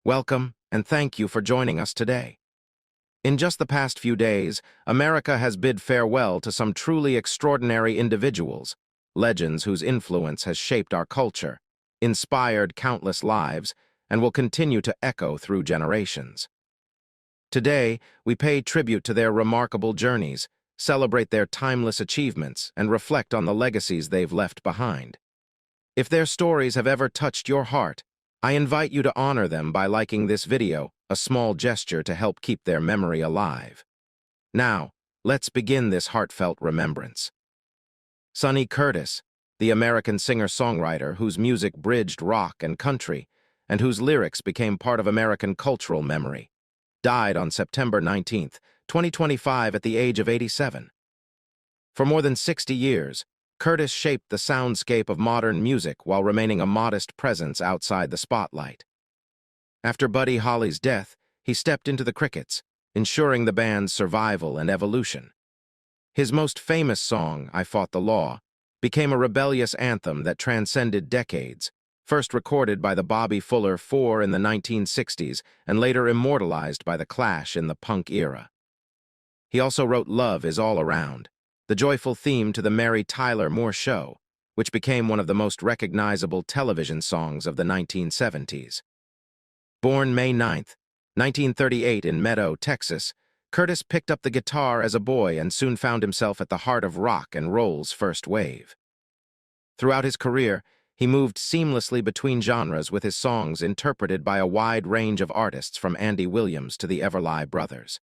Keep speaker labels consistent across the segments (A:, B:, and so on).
A: Welcome, and thank you for joining us today. In just the past few days, America has bid farewell to some truly extraordinary individuals, legends whose influence has shaped our culture, inspired countless lives, and will continue to echo through generations. Today, we pay tribute to their remarkable journeys, celebrate their timeless achievements, and reflect on the legacies they've left behind. If their stories have ever touched your heart, I invite you to honor them by liking this video, a small gesture to help keep their memory alive. Now, let's begin this heartfelt remembrance. Sonny Curtis, the American singer-songwriter whose music bridged rock and country, and whose lyrics became part of American cultural memory, died on September 19, 2025 at the age of 87. For more than 60 years, Curtis shaped the soundscape of modern music while remaining a modest presence outside the spotlight. After Buddy Holly's death, he stepped into the crickets, ensuring the band's survival and evolution. His most famous song, I Fought the Law, became a rebellious anthem that transcended decades, first recorded by the Bobby Fuller Four in the 1960s and later immortalized by the Clash in the punk era. He also wrote Love Is All Around, the joyful theme to the Mary Tyler Moore Show, which became one of the most recognizable television songs of the 1970s. Born May 9, 1938 in Meadow, Texas, Curtis picked up the guitar as a boy and soon found himself at the heart of rock and roll's first wave. Throughout his career, he moved seamlessly between genres with his songs interpreted by a wide range of artists from Andy Williams to the Everly Brothers.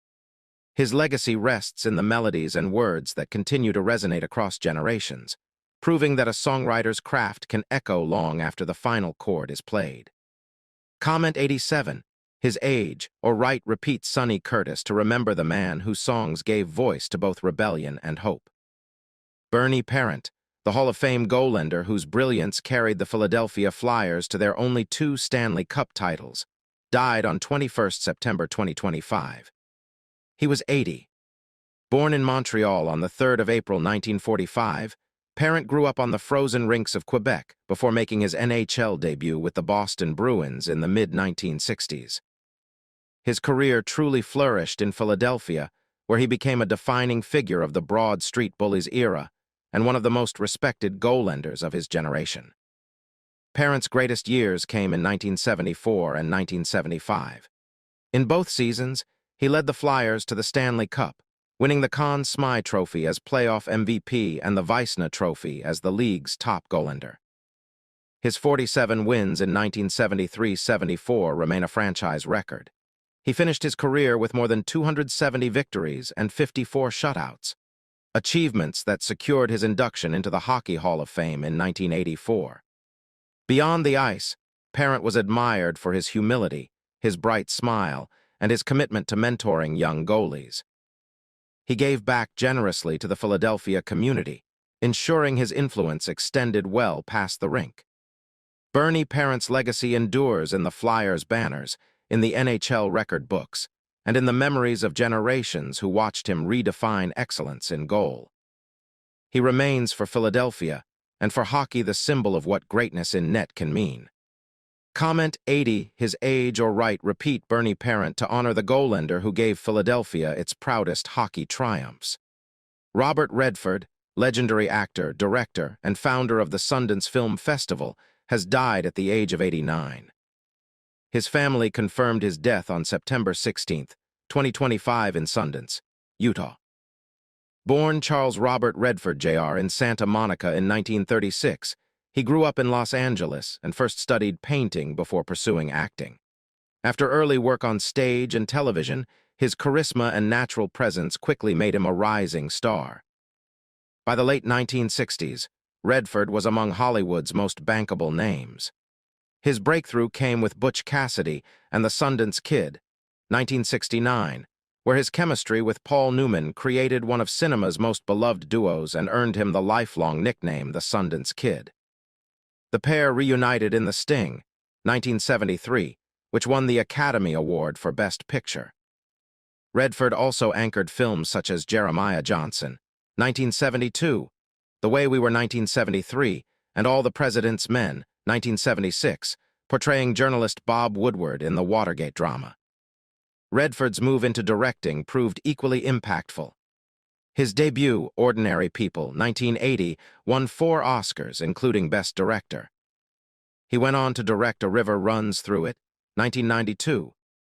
A: His legacy rests in the melodies and words that continue to resonate across generations, proving that a songwriter's craft can echo long after the final chord is played. Comment 87. His age, or right, repeats Sonny Curtis to remember the man whose songs gave voice to both rebellion and hope. Bernie Parent, the Hall of Fame goaltender whose brilliance carried the Philadelphia Flyers to their only 2 Stanley Cup titles, died on 21 September 2025. He was 80. Born in Montreal on the 3rd of April 1945, Parent grew up on the frozen rinks of Quebec before making his NHL debut with the Boston Bruins in the mid-1960s. His career truly flourished in Philadelphia, where he became a defining figure of the Broad Street Bullies era and one of the most respected goaltenders of his generation. Parent's greatest years came in 1974 and 1975. In both seasons, he led the Flyers to the Stanley Cup, winning the Conn Smythe Trophy as playoff MVP and the Vezina Trophy as the league's top goaltender. His 47 wins in 1973-74 remain a franchise record. He finished his career with more than 270 victories and 54 shutouts, achievements that secured his induction into the Hockey Hall of Fame in 1984. Beyond the ice, Parent was admired for his humility, his bright smile, and his commitment to mentoring young goalies. He gave back generously to the Philadelphia community, ensuring his influence extended well past the rink. Bernie Parent's legacy endures in the Flyers' banners, in the NHL record books, and in the memories of generations who watched him redefine excellence in goal. He remains for Philadelphia, and for hockey the symbol of what greatness in net can mean. Comment 80. His age, or right, repeat Bernie Parent to honor the goaltender who gave Philadelphia its proudest hockey triumphs. Robert Redford, legendary actor, director, and founder of the Sundance Film Festival, has died at the age of 89. His family confirmed his death on September 16, 2025 in Sundance, Utah. Born Charles Robert Redford Jr. in Santa Monica in 1936, he grew up in Los Angeles and first studied painting before pursuing acting. After early work on stage and television, his charisma and natural presence quickly made him a rising star. By the late 1960s, Redford was among Hollywood's most bankable names. His breakthrough came with Butch Cassidy and the Sundance Kid, 1969, where his chemistry with Paul Newman created one of cinema's most beloved duos and earned him the lifelong nickname the Sundance Kid. The pair reunited in The Sting, 1973, which won the Academy Award for Best Picture. Redford also anchored films such as Jeremiah Johnson, 1972, The Way We Were 1973, and All the President's Men, 1976, portraying journalist Bob Woodward in the Watergate drama. Redford's move into directing proved equally impactful. His debut, Ordinary People, 1980, won 4 Oscars, including Best Director. He went on to direct A River Runs Through It, 1992,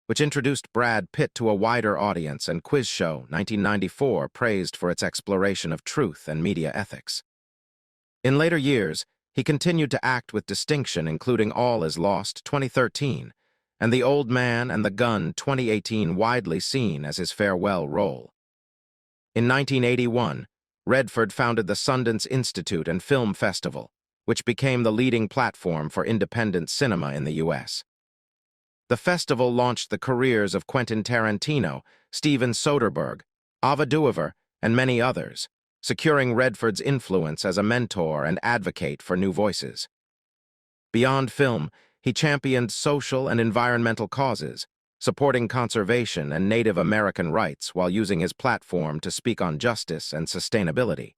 A: which introduced Brad Pitt to a wider audience, and Quiz Show, 1994, praised for its exploration of truth and media ethics. In later years, he continued to act with distinction, including All Is Lost, 2013, and The Old Man and the Gun, 2018, widely seen as his farewell role. In 1981, Redford founded the Sundance Institute and Film Festival, which became the leading platform for independent cinema in the U.S. The festival launched the careers of Quentin Tarantino, Steven Soderbergh, Ava DuVernay, and many others, securing Redford's influence as a mentor and advocate for new voices. Beyond film, he championed social and environmental causes, supporting conservation and Native American rights while using his platform to speak on justice and sustainability.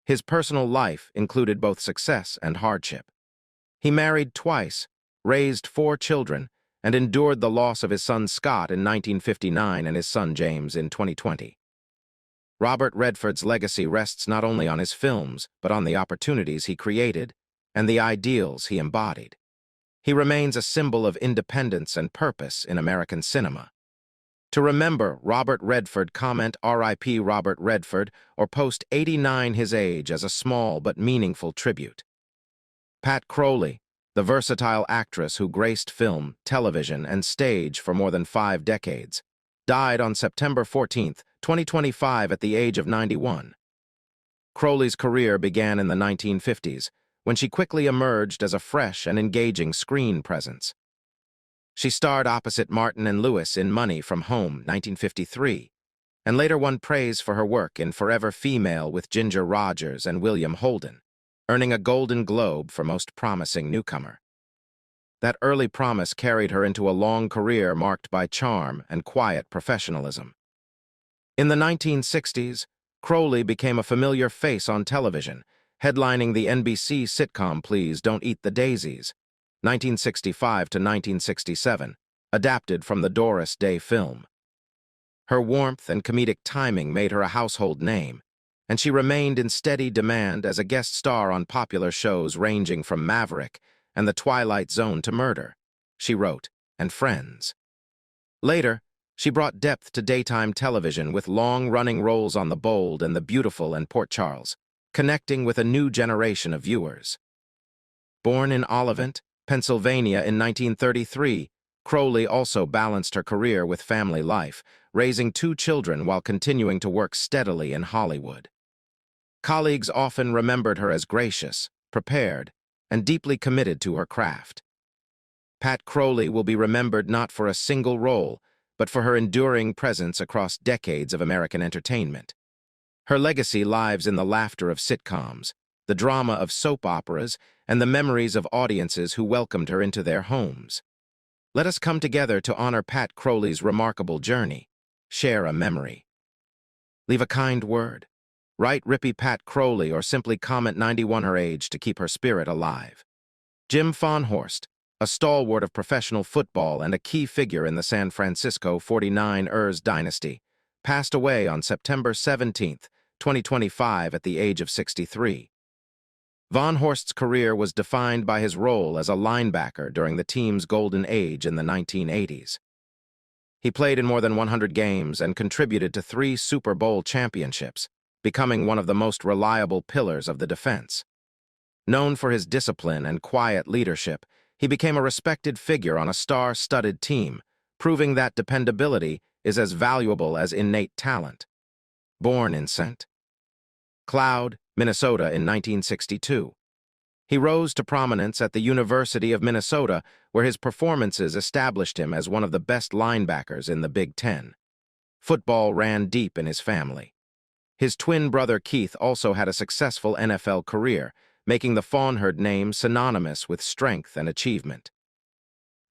A: His personal life included both success and hardship. He married twice, raised 4 children, and endured the loss of his son Scott in 1959 and his son James in 2020. Robert Redford's legacy rests not only on his films, but on the opportunities he created and the ideals he embodied. He remains a symbol of independence and purpose in American cinema. To remember Robert Redford, comment R.I.P. Robert Redford or post 89 his age as a small but meaningful tribute. Pat Crowley, the versatile actress who graced film, television, and stage for more than 5 decades, died on September 14, 2025 at the age of 91. Crowley's career began in the 1950s, when she quickly emerged as a fresh and engaging screen presence. She starred opposite Martin and Lewis in Money from Home, 1953, and later won praise for her work in Forever Female with Ginger Rogers and William Holden, earning a Golden Globe for Most Promising Newcomer. That early promise carried her into a long career marked by charm and quiet professionalism. In the 1960s, Crowley became a familiar face on television, headlining the NBC sitcom Please Don't Eat the Daisies, 1965 to 1967, adapted from the Doris Day film. Her warmth and comedic timing made her a household name, and she remained in steady demand as a guest star on popular shows ranging from Maverick and The Twilight Zone to Murder, She Wrote, and Friends. Later, she brought depth to daytime television with long-running roles on The Bold and The Beautiful and Port Charles, connecting with a new generation of viewers. Born in Olivant, Pennsylvania in 1933, Crowley also balanced her career with family life, raising 2 children while continuing to work steadily in Hollywood. Colleagues often remembered her as gracious, prepared, and deeply committed to her craft. Pat Crowley will be remembered not for a single role, but for her enduring presence across decades of American entertainment. Her legacy lives in the laughter of sitcoms, the drama of soap operas, and the memories of audiences who welcomed her into their homes. Let us come together to honor Pat Crowley's remarkable journey. Share a memory. Leave a kind word. Write Rippy Pat Crowley or simply comment 91 her age to keep her spirit alive. Jim Fonhorst, a stalwart of professional football and a key figure in the San Francisco 49ers dynasty, passed away on September 17, 2025 at the age of 63. Von Horst's career was defined by his role as a linebacker during the team's golden age in the 1980s. He played in more than 100 games and contributed to 3 Super Bowl championships, becoming one of the most reliable pillars of the defense. Known for his discipline and quiet leadership, he became a respected figure on a star-studded team, proving that dependability is as valuable as innate talent. Born in St. Cloud, Minnesota in 1962. He rose to prominence at the University of Minnesota, where his performances established him as one of the best linebackers in the Big Ten. Football ran deep in his family. His twin brother Keith also had a successful NFL career, making the Fonherd name synonymous with strength and achievement.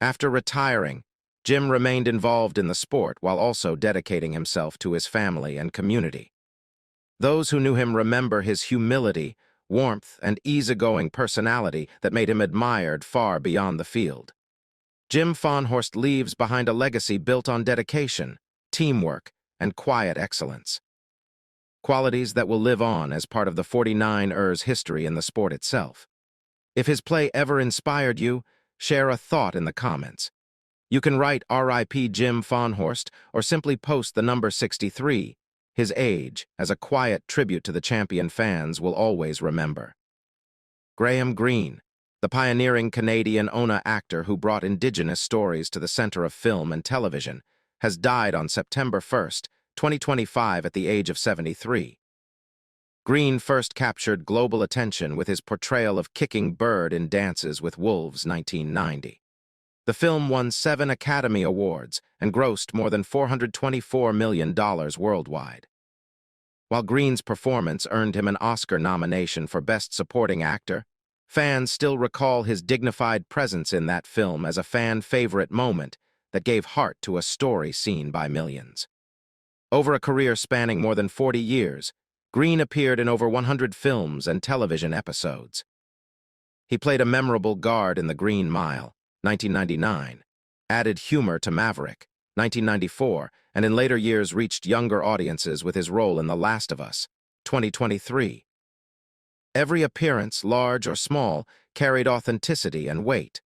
A: After retiring, Jim remained involved in the sport while also dedicating himself to his family and community. Those who knew him remember his humility, warmth, and easygoing personality that made him admired far beyond the field. Jim Fahnhorst leaves behind a legacy built on dedication, teamwork, and quiet excellence. Qualities that will live on as part of the 49ers' history in the sport itself. If his play ever inspired you, share a thought in the comments. You can write R.I.P. Jim Fahnhorst or simply post the number 63, his age, as a quiet tribute to the champion fans will always remember. Graham Greene, the pioneering Canadian Ona actor who brought Indigenous stories to the center of film and television, has died on September 1, 2025 at the age of 73. Greene first captured global attention with his portrayal of Kicking Bird in Dances with Wolves 1990. The film won 7 Academy Awards and grossed more than $424 million worldwide. While Greene's performance earned him an Oscar nomination for Best Supporting Actor, fans still recall his dignified presence in that film as a fan-favorite moment that gave heart to a story seen by millions. Over a career spanning more than 40 years, Greene appeared in over 100 films and television episodes. He played a memorable guard in The Green Mile, 1999, added humor to Maverick, 1994, and in later years reached younger audiences with his role in The Last of Us, 2023. Every appearance, large or small, carried authenticity and weight.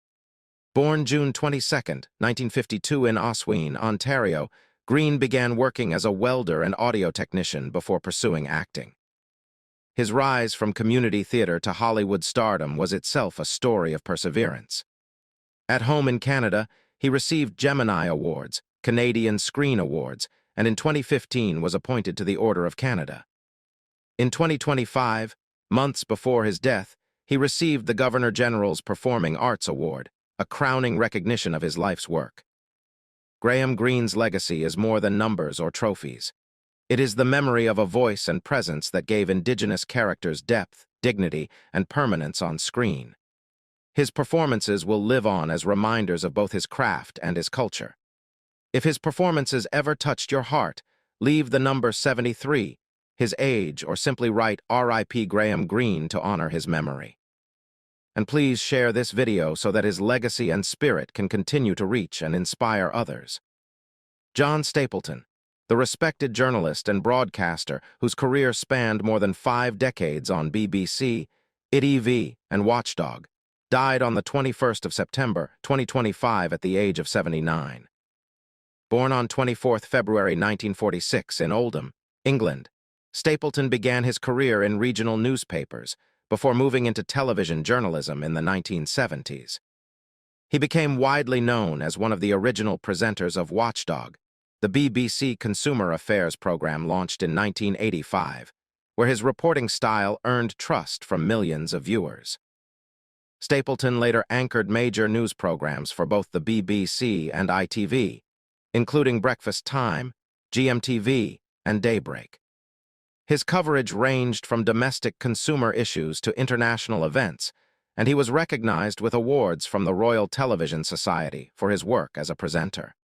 A: Born June 22, 1952 in Oswego, Ontario, Greene began working as a welder and audio technician before pursuing acting. His rise from community theater to Hollywood stardom was itself a story of perseverance. At home in Canada, he received Gemini Awards, Canadian Screen Awards, and in 2015 was appointed to the Order of Canada. In 2025, months before his death, he received the Governor-General's Performing Arts Award, a crowning recognition of his life's work. Graham Greene's legacy is more than numbers or trophies. It is the memory of a voice and presence that gave Indigenous characters depth, dignity, and permanence on screen. His performances will live on as reminders of both his craft and his culture. If his performances ever touched your heart, leave the number 73, his age, or simply write R.I.P. Graham Greene to honor his memory. And please share this video so that his legacy and spirit can continue to reach and inspire others. John Stapleton, the respected journalist and broadcaster whose career spanned more than 5 decades on BBC, ITV, and Watchdog, died on the 21st of September, 2025 at the age of 79. Born on 24th February 1946 in Oldham, England, Stapleton began his career in regional newspapers before moving into television journalism in the 1970s. He became widely known as one of the original presenters of Watchdog, the BBC consumer affairs program launched in 1985, where his reporting style earned trust from millions of viewers. Stapleton later anchored major news programs for both the BBC and ITV, including Breakfast Time, GMTV, and Daybreak. His coverage ranged from domestic consumer issues to international events, and he was recognized with awards from the Royal Television Society for his work as a presenter.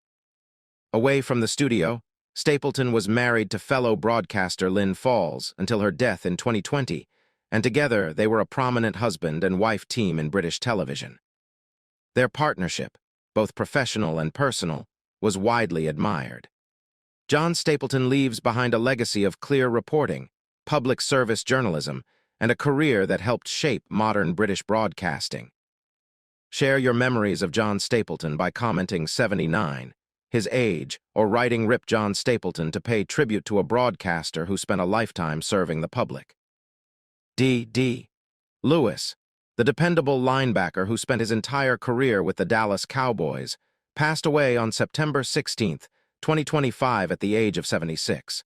A: Away from the studio, Stapleton was married to fellow broadcaster Lynn Falls until her death in 2020, and together they were a prominent husband and wife team in British television. Their partnership, both professional and personal, was widely admired. John Stapleton leaves behind a legacy of clear reporting, public service journalism, and a career that helped shape modern British broadcasting. Share your memories of John Stapleton by commenting 79, his age, or writing "Rip John Stapleton" to pay tribute to a broadcaster who spent a lifetime serving the public. D.D. Lewis, the dependable linebacker who spent his entire career with the Dallas Cowboys, passed away on September 16, 2025 at the age of 76.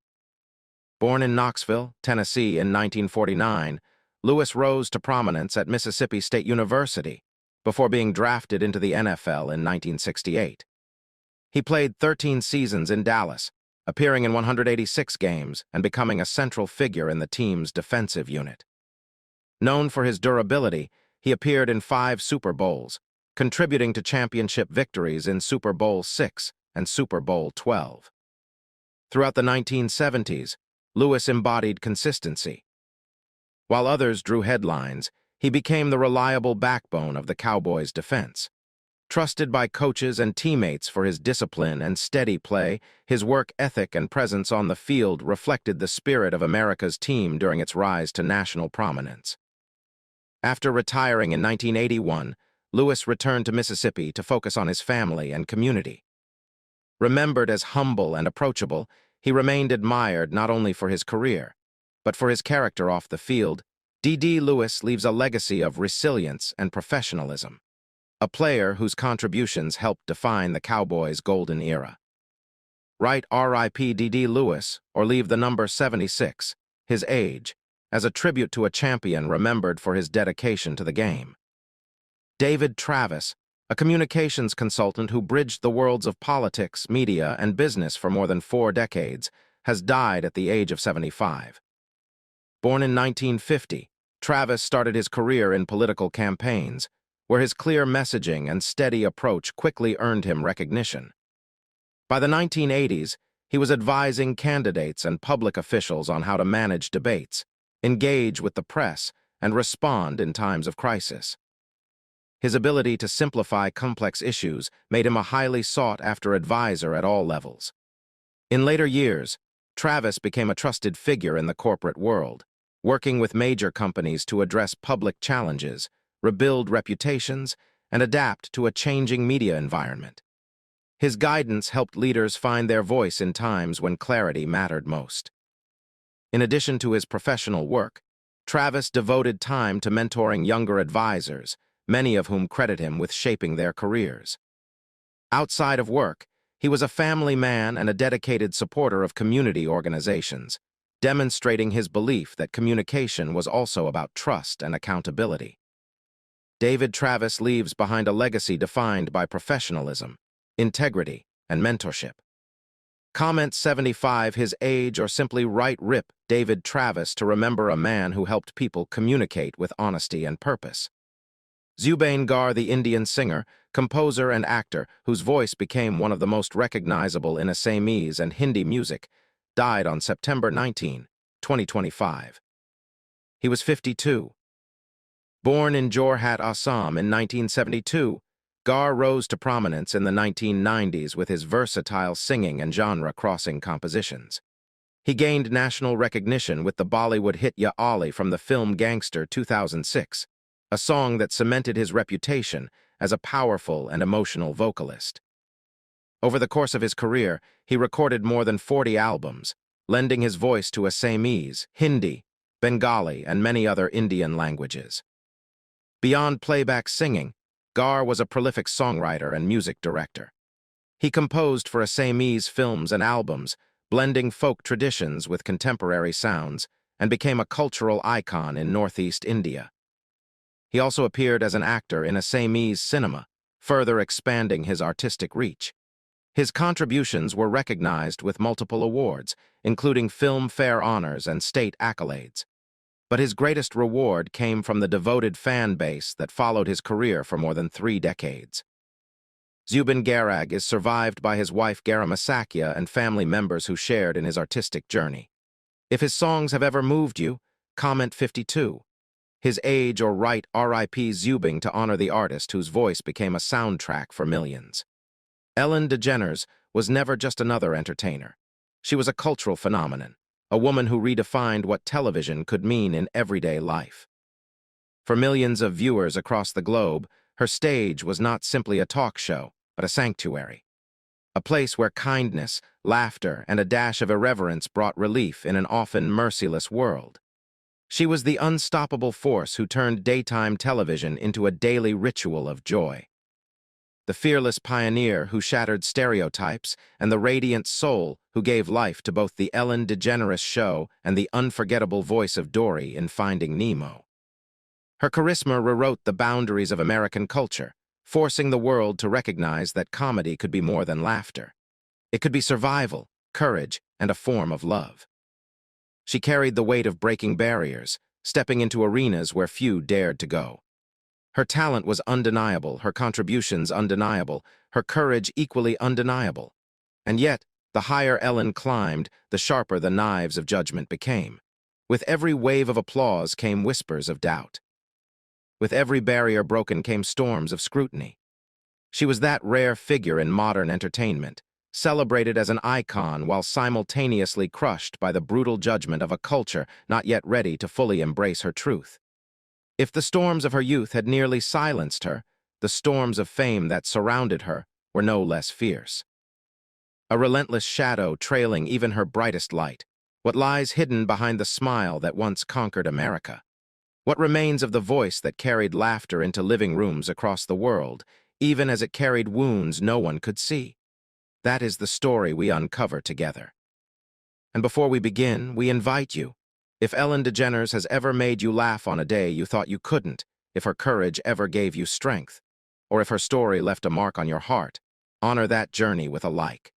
A: Born in Knoxville, Tennessee in 1949, Lewis rose to prominence at Mississippi State University before being drafted into the NFL in 1968. He played 13 seasons in Dallas, appearing in 186 games and becoming a central figure in the team's defensive unit. Known for his durability, he appeared in 5 Super Bowls, contributing to championship victories in Super Bowl VI and Super Bowl XII. Throughout the 1970s, Lewis embodied consistency. While others drew headlines, he became the reliable backbone of the Cowboys' defense. Trusted by coaches and teammates for his discipline and steady play, his work ethic and presence on the field reflected the spirit of America's team during its rise to national prominence. After retiring in 1981, Lewis returned to Mississippi to focus on his family and community. Remembered as humble and approachable, he remained admired not only for his career, but for his character off the field. D.D. Lewis leaves a legacy of resilience and professionalism, a player whose contributions helped define the Cowboys' golden era. Write R.I.P. D.D. Lewis or leave the number 76, his age, as a tribute to a champion remembered for his dedication to the game. David Travis, a communications consultant who bridged the worlds of politics, media, and business for more than 4 decades, has died at the age of 75. Born in 1950, Travis started his career in political campaigns, where his clear messaging and steady approach quickly earned him recognition. By the 1980s, he was advising candidates and public officials on how to manage debates, engage with the press, and respond in times of crisis. His ability to simplify complex issues made him a highly sought-after advisor at all levels. In later years, Travis became a trusted figure in the corporate world, working with major companies to address public challenges, rebuild reputations, and adapt to a changing media environment. His guidance helped leaders find their voice in times when clarity mattered most. In addition to his professional work, Travis devoted time to mentoring younger advisors, many of whom credit him with shaping their careers. Outside of work, he was a family man and a dedicated supporter of community organizations, demonstrating his belief that communication was also about trust and accountability. David Travis leaves behind a legacy defined by professionalism, integrity, and mentorship. Comment 75 his age or simply write RIP David Travis to remember a man who helped people communicate with honesty and purpose. Zubeen Garg, the Indian singer, composer, and actor, whose voice became one of the most recognizable in Assamese and Hindi music, died on September 19, 2025. He was 52. Born in Jorhat, Assam in 1972, Garg rose to prominence in the 1990s with his versatile singing and genre-crossing compositions. He gained national recognition with the Bollywood hit Ya Ali from the film Gangster 2006, a song that cemented his reputation as a powerful and emotional vocalist. Over the course of his career, he recorded more than 40 albums, lending his voice to Assamese, Hindi, Bengali, and many other Indian languages. Beyond playback singing, Garg was a prolific songwriter and music director. He composed for Assamese films and albums, blending folk traditions with contemporary sounds, and became a cultural icon in Northeast India. He also appeared as an actor in Assamese cinema, further expanding his artistic reach. His contributions were recognized with multiple awards, including Filmfare honors and state accolades. But his greatest reward came from the devoted fan base that followed his career for more than 3 decades. Zubeen Garg is survived by his wife Garamasakya and family members who shared in his artistic journey. If his songs have ever moved you, comment 52. His age or write R.I.P. Zubeen to honor the artist whose voice became a soundtrack for millions. Ellen DeGeneres was never just another entertainer. She was a cultural phenomenon, a woman who redefined what television could mean in everyday life. For millions of viewers across the globe, her stage was not simply a talk show, but a sanctuary. A place where kindness, laughter, and a dash of irreverence brought relief in an often merciless world. She was the unstoppable force who turned daytime television into a daily ritual of joy. The fearless pioneer who shattered stereotypes, and the radiant soul who gave life to both the Ellen DeGeneres Show and the unforgettable voice of Dory in Finding Nemo. Her charisma rewrote the boundaries of American culture, forcing the world to recognize that comedy could be more than laughter. It could be survival, courage, and a form of love. She carried the weight of breaking barriers, stepping into arenas where few dared to go. Her talent was undeniable, her contributions undeniable, her courage equally undeniable. And yet, the higher Ellen climbed, the sharper the knives of judgment became. With every wave of applause came whispers of doubt. With every barrier broken came storms of scrutiny. She was that rare figure in modern entertainment, celebrated as an icon while simultaneously crushed by the brutal judgment of a culture not yet ready to fully embrace her truth. If the storms of her youth had nearly silenced her, the storms of fame that surrounded her were no less fierce. A relentless shadow trailing even her brightest light. What lies hidden behind the smile that once conquered America? What remains of the voice that carried laughter into living rooms across the world, even as it carried wounds no one could see? That is the story we uncover together. And before we begin, we invite you. If Ellen DeGeneres has ever made you laugh on a day you thought you couldn't, if her courage ever gave you strength, or if her story left a mark on your heart, honor that journey with a like.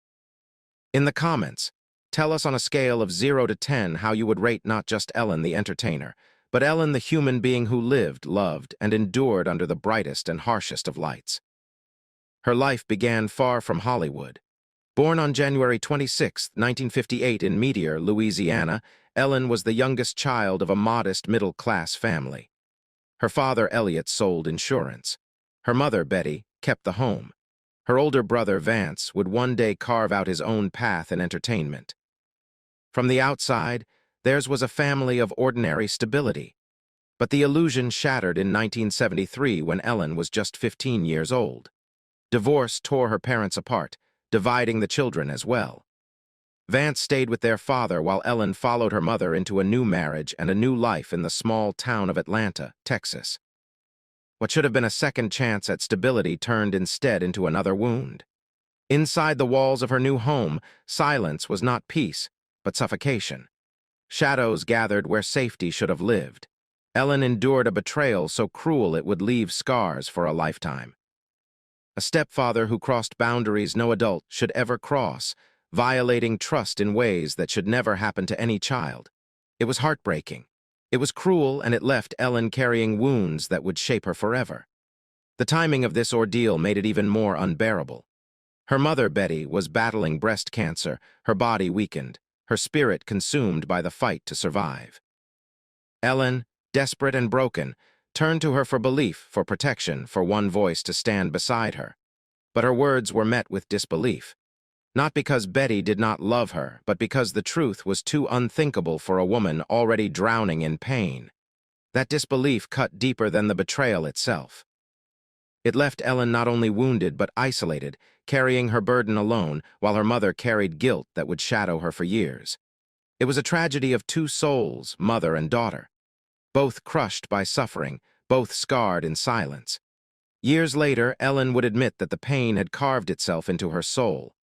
A: In the comments, tell us on a scale of 0 to 10 how you would rate not just Ellen the entertainer, but Ellen the human being who lived, loved, and endured under the brightest and harshest of lights. Her life began far from Hollywood. Born on January 26, 1958 in Meteor, Louisiana, Ellen was the youngest child of a modest middle-class family. Her father, Elliot, sold insurance. Her mother, Betty, kept the home. Her older brother, Vance, would one day carve out his own path in entertainment. From the outside, theirs was a family of ordinary stability. But the illusion shattered in 1973 when Ellen was just 15 years old. Divorce tore her parents apart, dividing the children as well. Vance stayed with their father while Ellen followed her mother into a new marriage and a new life in the small town of Atlanta, Texas. What should have been a second chance at stability turned instead into another wound. Inside the walls of her new home, silence was not peace, but suffocation. Shadows gathered where safety should have lived. Ellen endured a betrayal so cruel it would leave scars for a lifetime. A stepfather who crossed boundaries no adult should ever cross, violating trust in ways that should never happen to any child. It was heartbreaking. It was cruel, and it left Ellen carrying wounds that would shape her forever. The timing of this ordeal made it even more unbearable. Her mother, Betty, was battling breast cancer, her body weakened, her spirit consumed by the fight to survive. Ellen, desperate and broken, turned to her for belief, for protection, for one voice to stand beside her. But her words were met with disbelief. Not because Betty did not love her, but because the truth was too unthinkable for a woman already drowning in pain. That disbelief cut deeper than the betrayal itself. It left Ellen not only wounded but isolated, carrying her burden alone, while her mother carried guilt that would shadow her for years. It was a tragedy of two souls, mother and daughter. Both crushed by suffering, both scarred in silence. Years later, Ellen would admit that the pain had carved itself into her soul.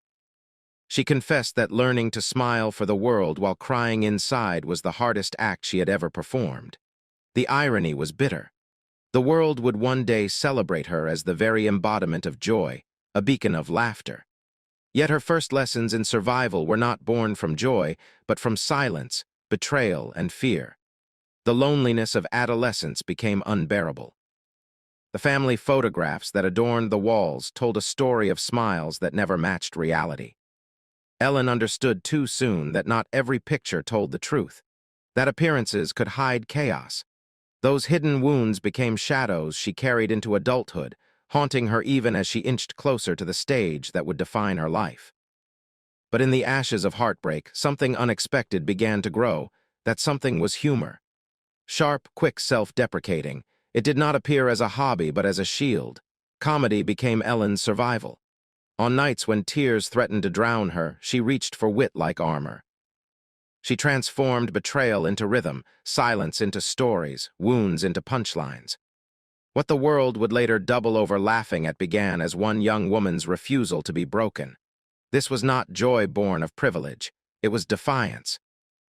A: She confessed that learning to smile for the world while crying inside was the hardest act she had ever performed. The irony was bitter. The world would one day celebrate her as the very embodiment of joy, a beacon of laughter. Yet her first lessons in survival were not born from joy, but from silence, betrayal, and fear. The loneliness of adolescence became unbearable. The family photographs that adorned the walls told a story of smiles that never matched reality. Ellen understood too soon that not every picture told the truth, that appearances could hide chaos. Those hidden wounds became shadows she carried into adulthood, haunting her even as she inched closer to the stage that would define her life. But in the ashes of heartbreak, something unexpected began to grow. That something was humor. Sharp, quick, self-deprecating, it did not appear as a hobby but as a shield. Comedy became Ellen's survival. On nights when tears threatened to drown her, she reached for wit like armor. She transformed betrayal into rhythm, silence into stories, wounds into punchlines. What the world would later double over laughing at began as one young woman's refusal to be broken. This was not joy born of privilege. It was defiance.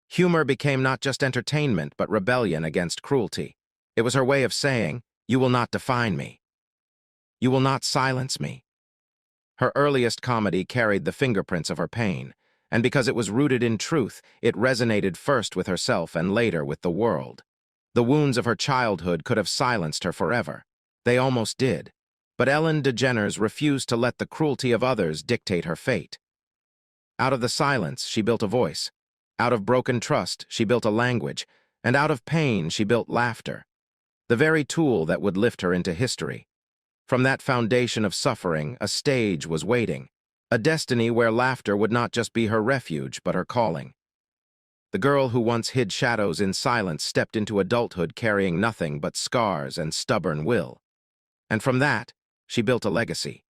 A: Humor became not just entertainment but rebellion against cruelty. It was her way of saying, "You will not define me. You will not silence me." Her earliest comedy carried the fingerprints of her pain, and because it was rooted in truth, it resonated first with herself and later with the world. The wounds of her childhood could have silenced her forever. They almost did. But Ellen DeGeneres refused to let the cruelty of others dictate her fate. Out of the silence, she built a voice. Out of broken trust, she built a language. And out of pain, she built laughter, the very tool that would lift her into history. From that foundation of suffering, a stage was waiting, a destiny where laughter would not just be her refuge, but her calling. The girl who once hid shadows in silence stepped into adulthood carrying nothing but scars and stubborn will. And from that, she built a legacy.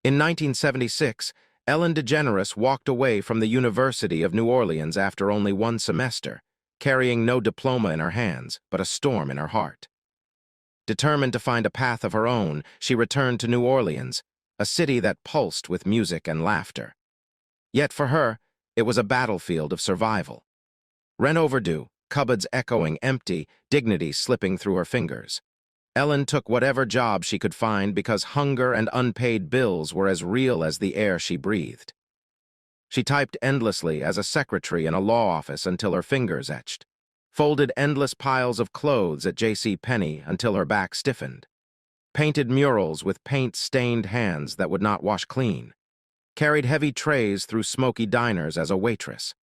A: In 1976, Ellen DeGeneres walked away from the University of New Orleans after only one semester, carrying no diploma in her hands, but a storm in her heart. Determined to find a path of her own, she returned to New Orleans, a city that pulsed with music and laughter. Yet for her, it was a battlefield of survival. Rent overdue, cupboards echoing empty, dignity slipping through her fingers. Ellen took whatever job she could find because hunger and unpaid bills were as real as the air she breathed. She typed endlessly as a secretary in a law office until her fingers etched, folded endless piles of clothes at J.C. Penney until her back stiffened, painted murals with paint-stained hands that would not wash clean, carried heavy trays through smoky diners as a waitress,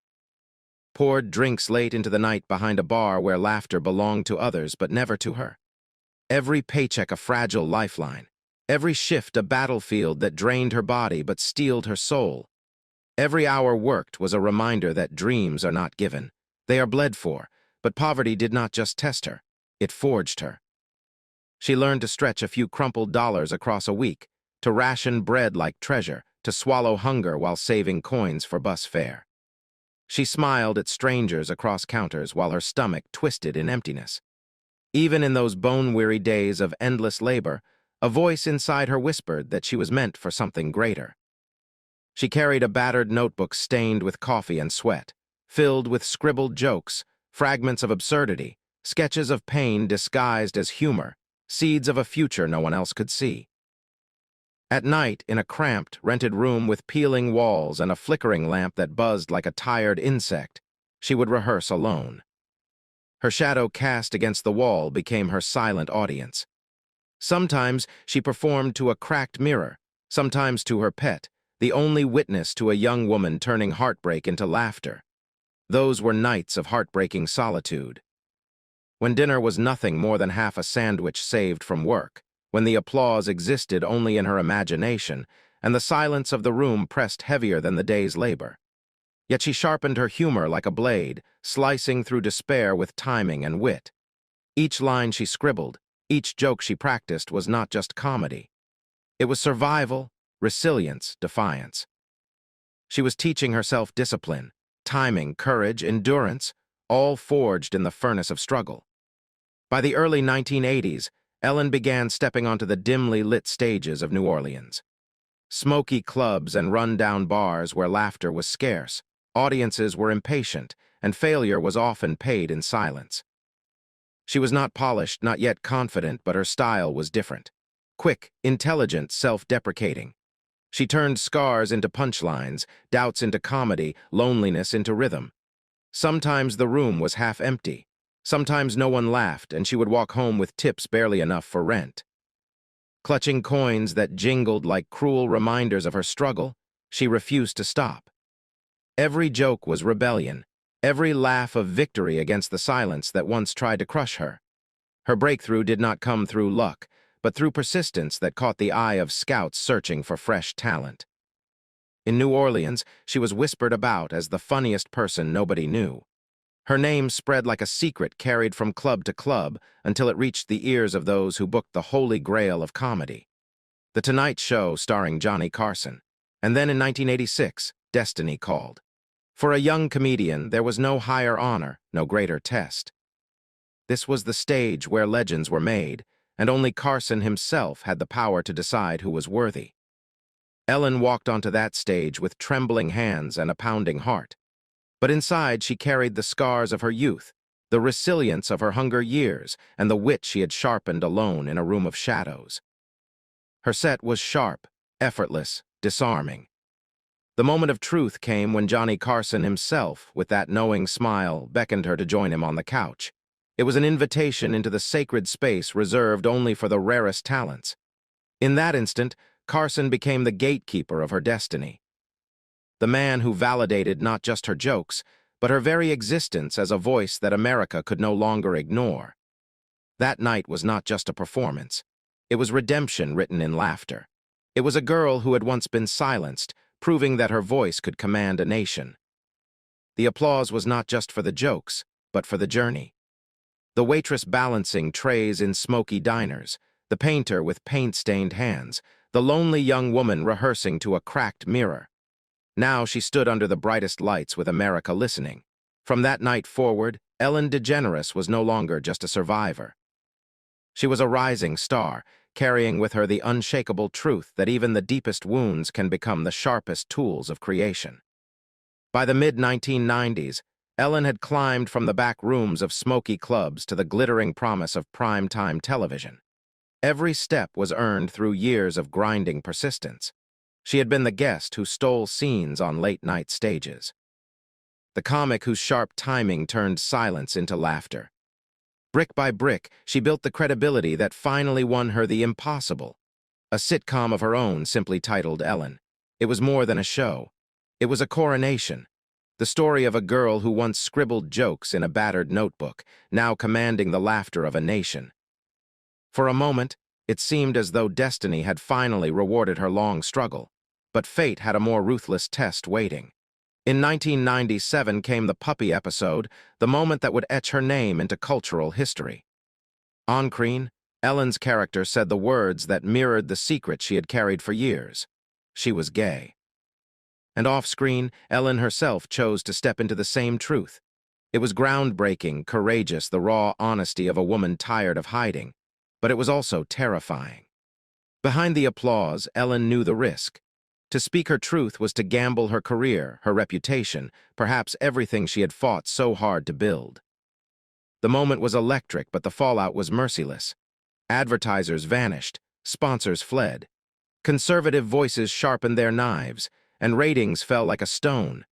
A: poured drinks late into the night behind a bar where laughter belonged to others but never to her. Every paycheck a fragile lifeline, every shift a battlefield that drained her body but steeled her soul. Every hour worked was a reminder that dreams are not given. They are bled for, but poverty did not just test her, it forged her. She learned to stretch a few crumpled dollars across a week, to ration bread like treasure, to swallow hunger while saving coins for bus fare. She smiled at strangers across counters while her stomach twisted in emptiness. Even in those bone-weary days of endless labor, a voice inside her whispered that she was meant for something greater. She carried a battered notebook stained with coffee and sweat, filled with scribbled jokes, fragments of absurdity, sketches of pain disguised as humor, seeds of a future no one else could see. At night, in a cramped, rented room with peeling walls and a flickering lamp that buzzed like a tired insect, she would rehearse alone. Her shadow cast against the wall became her silent audience. Sometimes she performed to a cracked mirror, sometimes to her pet, the only witness to a young woman turning heartbreak into laughter. Those were nights of heartbreaking solitude. When dinner was nothing more than half a sandwich saved from work, when the applause existed only in her imagination, and the silence of the room pressed heavier than the day's labor. Yet she sharpened her humor like a blade, slicing through despair with timing and wit. Each line she scribbled, each joke she practiced was not just comedy. It was survival, resilience, defiance. She was teaching herself discipline, timing, courage, endurance, all forged in the furnace of struggle. By the early 1980s, Ellen began stepping onto the dimly lit stages of New Orleans. Smoky clubs and run-down bars where laughter was scarce, audiences were impatient, and failure was often paid in silence. She was not polished, not yet confident, but her style was different. Quick, intelligent, self-deprecating. She turned scars into punchlines, doubts into comedy, loneliness into rhythm. Sometimes the room was half empty. Sometimes no one laughed, and she would walk home with tips barely enough for rent. Clutching coins that jingled like cruel reminders of her struggle, she refused to stop. Every joke was rebellion, every laugh of victory against the silence that once tried to crush her. Her breakthrough did not come through luck, but through persistence that caught the eye of scouts searching for fresh talent. In New Orleans, she was whispered about as the funniest person nobody knew. Her name spread like a secret carried from club to club until it reached the ears of those who booked the holy grail of comedy. The Tonight Show starring Johnny Carson. And then in 1986, destiny called. For a young comedian, there was no higher honor, no greater test. This was the stage where legends were made, and only Carson himself had the power to decide who was worthy. Ellen walked onto that stage with trembling hands and a pounding heart. But inside she carried the scars of her youth, the resilience of her hunger years, and the wit she had sharpened alone in a room of shadows. Her set was sharp, effortless, disarming. The moment of truth came when Johnny Carson himself, with that knowing smile, beckoned her to join him on the couch. It was an invitation into the sacred space reserved only for the rarest talents. In that instant, Carson became the gatekeeper of her destiny. The man who validated not just her jokes, but her very existence as a voice that America could no longer ignore. That night was not just a performance. It was redemption written in laughter. It was a girl who had once been silenced, proving that her voice could command a nation. The applause was not just for the jokes, but for the journey. The waitress balancing trays in smoky diners, the painter with paint-stained hands, the lonely young woman rehearsing to a cracked mirror. Now she stood under the brightest lights with America listening. From that night forward, Ellen DeGeneres was no longer just a survivor. She was a rising star, carrying with her the unshakable truth that even the deepest wounds can become the sharpest tools of creation. By the mid-1990s, Ellen had climbed from the back rooms of smoky clubs to the glittering promise of prime-time television. Every step was earned through years of grinding persistence. She had been the guest who stole scenes on late-night stages, the comic whose sharp timing turned silence into laughter. Brick by brick, she built the credibility that finally won her the impossible. A sitcom of her own simply titled Ellen. It was more than a show. It was a coronation. The story of a girl who once scribbled jokes in a battered notebook, now commanding the laughter of a nation. For a moment, it seemed as though destiny had finally rewarded her long struggle, but fate had a more ruthless test waiting. In 1997 came the puppy episode, the moment that would etch her name into cultural history. On-screen, Ellen's character said the words that mirrored the secret she had carried for years. She was gay. And off-screen, Ellen herself chose to step into the same truth. It was groundbreaking, courageous, the raw honesty of a woman tired of hiding, but it was also terrifying. Behind the applause, Ellen knew the risk. To speak her truth was to gamble her career, her reputation, perhaps everything she had fought so hard to build. The moment was electric, but the fallout was merciless. Advertisers vanished, sponsors fled. Conservative voices sharpened their knives, and ratings fell like a stone.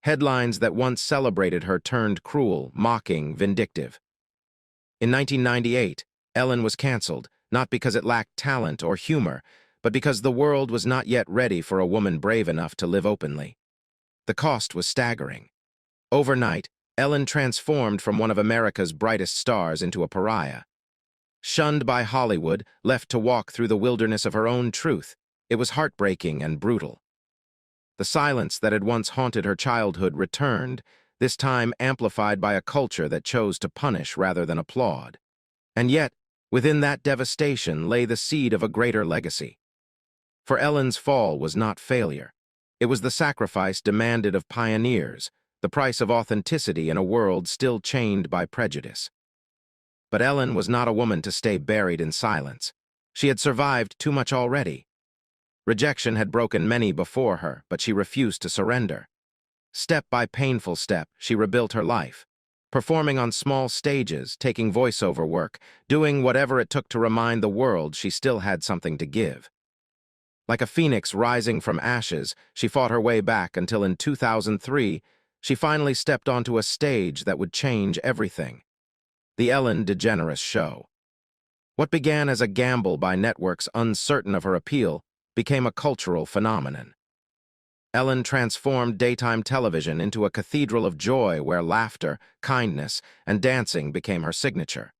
A: Headlines that once celebrated her turned cruel, mocking, vindictive. In 1998, Ellen was canceled, not because it lacked talent or humor, but because the world was not yet ready for a woman brave enough to live openly. The cost was staggering. Overnight, Ellen transformed from one of America's brightest stars into a pariah. Shunned by Hollywood, left to walk through the wilderness of her own truth, it was heartbreaking and brutal. The silence that had once haunted her childhood returned, this time amplified by a culture that chose to punish rather than applaud. And yet, within that devastation lay the seed of a greater legacy. For Ellen's fall was not failure. It was the sacrifice demanded of pioneers, the price of authenticity in a world still chained by prejudice. But Ellen was not a woman to stay buried in silence. She had survived too much already. Rejection had broken many before her, but she refused to surrender. Step by painful step, she rebuilt her life, performing on small stages, taking voiceover work, doing whatever it took to remind the world she still had something to give. Like a phoenix rising from ashes, she fought her way back until in 2003, she finally stepped onto a stage that would change everything. The Ellen DeGeneres Show. What began as a gamble by networks uncertain of her appeal became a cultural phenomenon. Ellen transformed daytime television into a cathedral of joy where laughter, kindness, and dancing became her signature.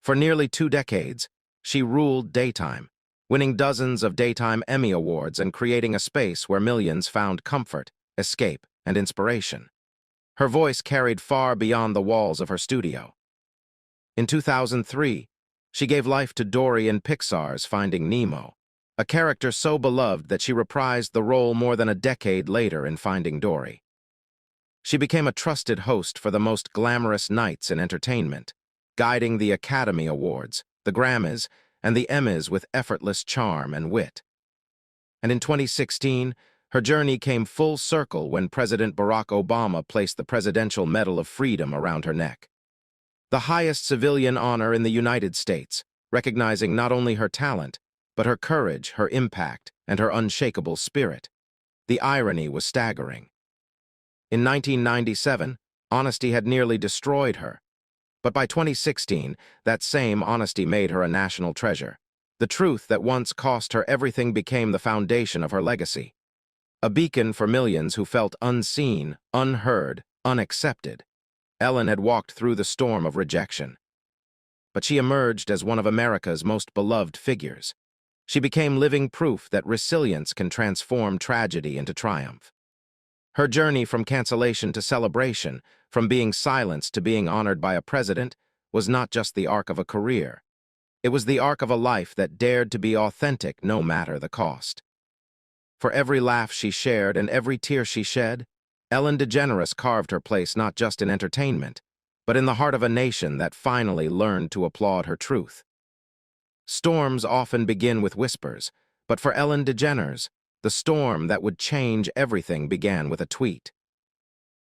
A: For nearly 2 decades, she ruled daytime, winning dozens of Daytime Emmy Awards and creating a space where millions found comfort, escape, and inspiration. Her voice carried far beyond the walls of her studio. In 2003, she gave life to Dory in Pixar's Finding Nemo, a character so beloved that she reprised the role more than a decade later in Finding Dory. She became a trusted host for the most glamorous nights in entertainment, guiding the Academy Awards, the Grammys, and the Emmys with effortless charm and wit. And in 2016, her journey came full circle when President Barack Obama placed the Presidential Medal of Freedom around her neck. The highest civilian honor in the United States, recognizing not only her talent, but her courage, her impact, and her unshakable spirit. The irony was staggering. In 1997, honesty had nearly destroyed her. But by 2016, that same honesty made her a national treasure. The truth that once cost her everything became the foundation of her legacy. A beacon for millions who felt unseen, unheard, unaccepted. Ellen had walked through the storm of rejection. But she emerged as one of America's most beloved figures. She became living proof that resilience can transform tragedy into triumph. Her journey from cancellation to celebration, from being silenced to being honored by a president, was not just the arc of a career. It was the arc of a life that dared to be authentic no matter the cost. For every laugh she shared and every tear she shed, Ellen DeGeneres carved her place not just in entertainment, but in the heart of a nation that finally learned to applaud her truth. Storms often begin with whispers, but for Ellen DeGeneres, the storm that would change everything began with a tweet.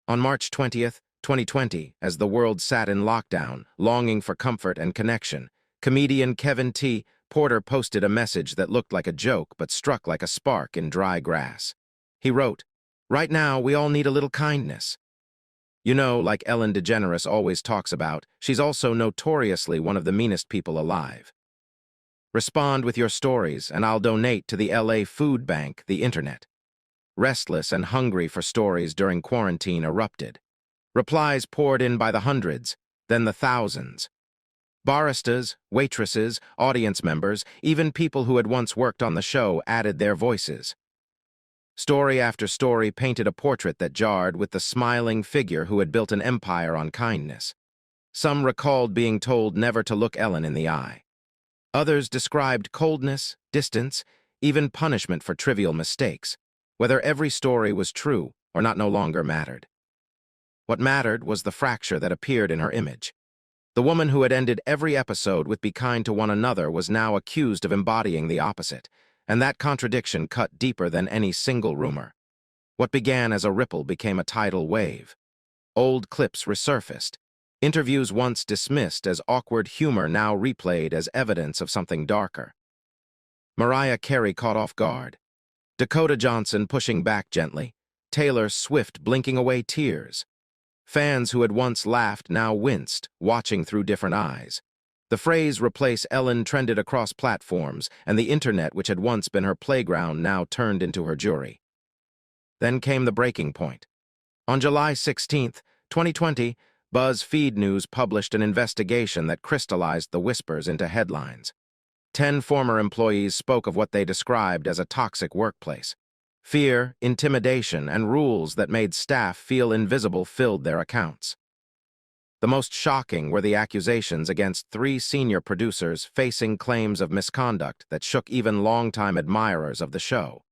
A: On March 20th, 2020, as the world sat in lockdown, longing for comfort and connection, comedian Kevin T. Porter posted a message that looked like a joke but struck like a spark in dry grass. He wrote, "Right now, we all need a little kindness." You know, like Ellen DeGeneres always talks about, she's also notoriously one of the meanest people alive. Respond with your stories, and I'll donate to the LA food bank, the internet. Restless and hungry for stories during quarantine erupted. Replies poured in by the hundreds, then the thousands. Baristas, waitresses, audience members, even people who had once worked on the show added their voices. Story after story painted a portrait that jarred with the smiling figure who had built an empire on kindness. Some recalled being told never to look Ellen in the eye. Others described coldness, distance, even punishment for trivial mistakes. Whether every story was true or not no longer mattered. What mattered was the fracture that appeared in her image. The woman who had ended every episode with "be kind to one another" was now accused of embodying the opposite, and that contradiction cut deeper than any single rumor. What began as a ripple became a tidal wave. Old clips resurfaced. Interviews once dismissed as awkward humor now replayed as evidence of something darker. Mariah Carey caught off guard. Dakota Johnson pushing back gently. Taylor Swift blinking away tears. Fans who had once laughed now winced, watching through different eyes. The phrase "replace Ellen" trended across platforms, and the internet, which had once been her playground, now turned into her jury. Then came the breaking point. On July 16, 2020, BuzzFeed News published an investigation that crystallized the whispers into headlines. 10 former employees spoke of what they described as a toxic workplace. Fear, intimidation, and rules that made staff feel invisible filled their accounts. The most shocking were the accusations against 3 senior producers facing claims of misconduct that shook even longtime admirers of the show.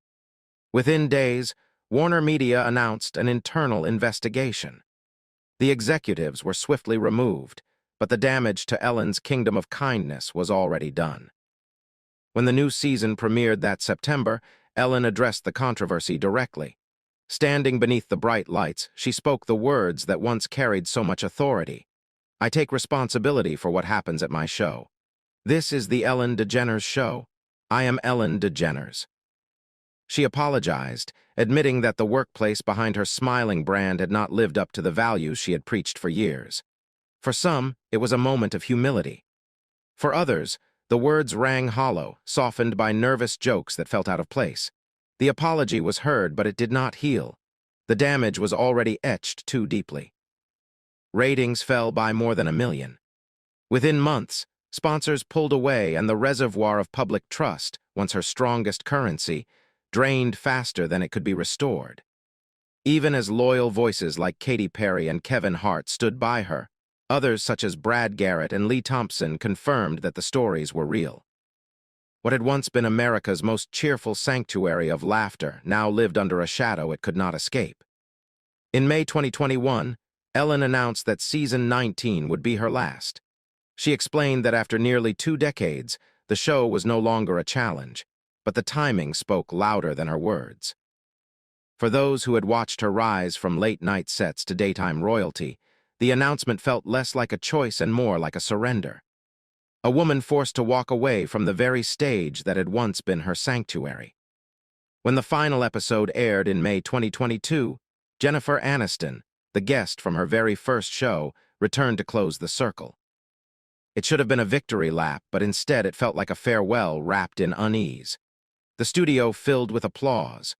A: Within days, Warner Media announced an internal investigation. The executives were swiftly removed, but the damage to Ellen's kingdom of kindness was already done. When the new season premiered that September, Ellen addressed the controversy directly. Standing beneath the bright lights, she spoke the words that once carried so much authority. "I take responsibility for what happens at my show. This is the Ellen DeGeneres Show. I am Ellen DeGeneres." She apologized, admitting that the workplace behind her smiling brand had not lived up to the values she had preached for years. For some, it was a moment of humility. For others, the words rang hollow, softened by nervous jokes that felt out of place. The apology was heard, but it did not heal. The damage was already etched too deeply. Ratings fell by more than 1 million. Within months, sponsors pulled away, and the reservoir of public trust, once her strongest currency, drained faster than it could be restored. Even as loyal voices like Katy Perry and Kevin Hart stood by her, others such as Brad Garrett and Lee Thompson confirmed that the stories were real. What had once been America's most cheerful sanctuary of laughter now lived under a shadow it could not escape. In May 2021, Ellen announced that season 19 would be her last. She explained that after nearly 2 decades, the show was no longer a challenge, but the timing spoke louder than her words. For those who had watched her rise from late-night sets to daytime royalty, the announcement felt less like a choice and more like a surrender. A woman forced to walk away from the very stage that had once been her sanctuary. When the final episode aired in May 2022, Jennifer Aniston, the guest from her very first show, returned to close the circle. It should have been a victory lap, but instead it felt like a farewell wrapped in unease. The studio filled with applause.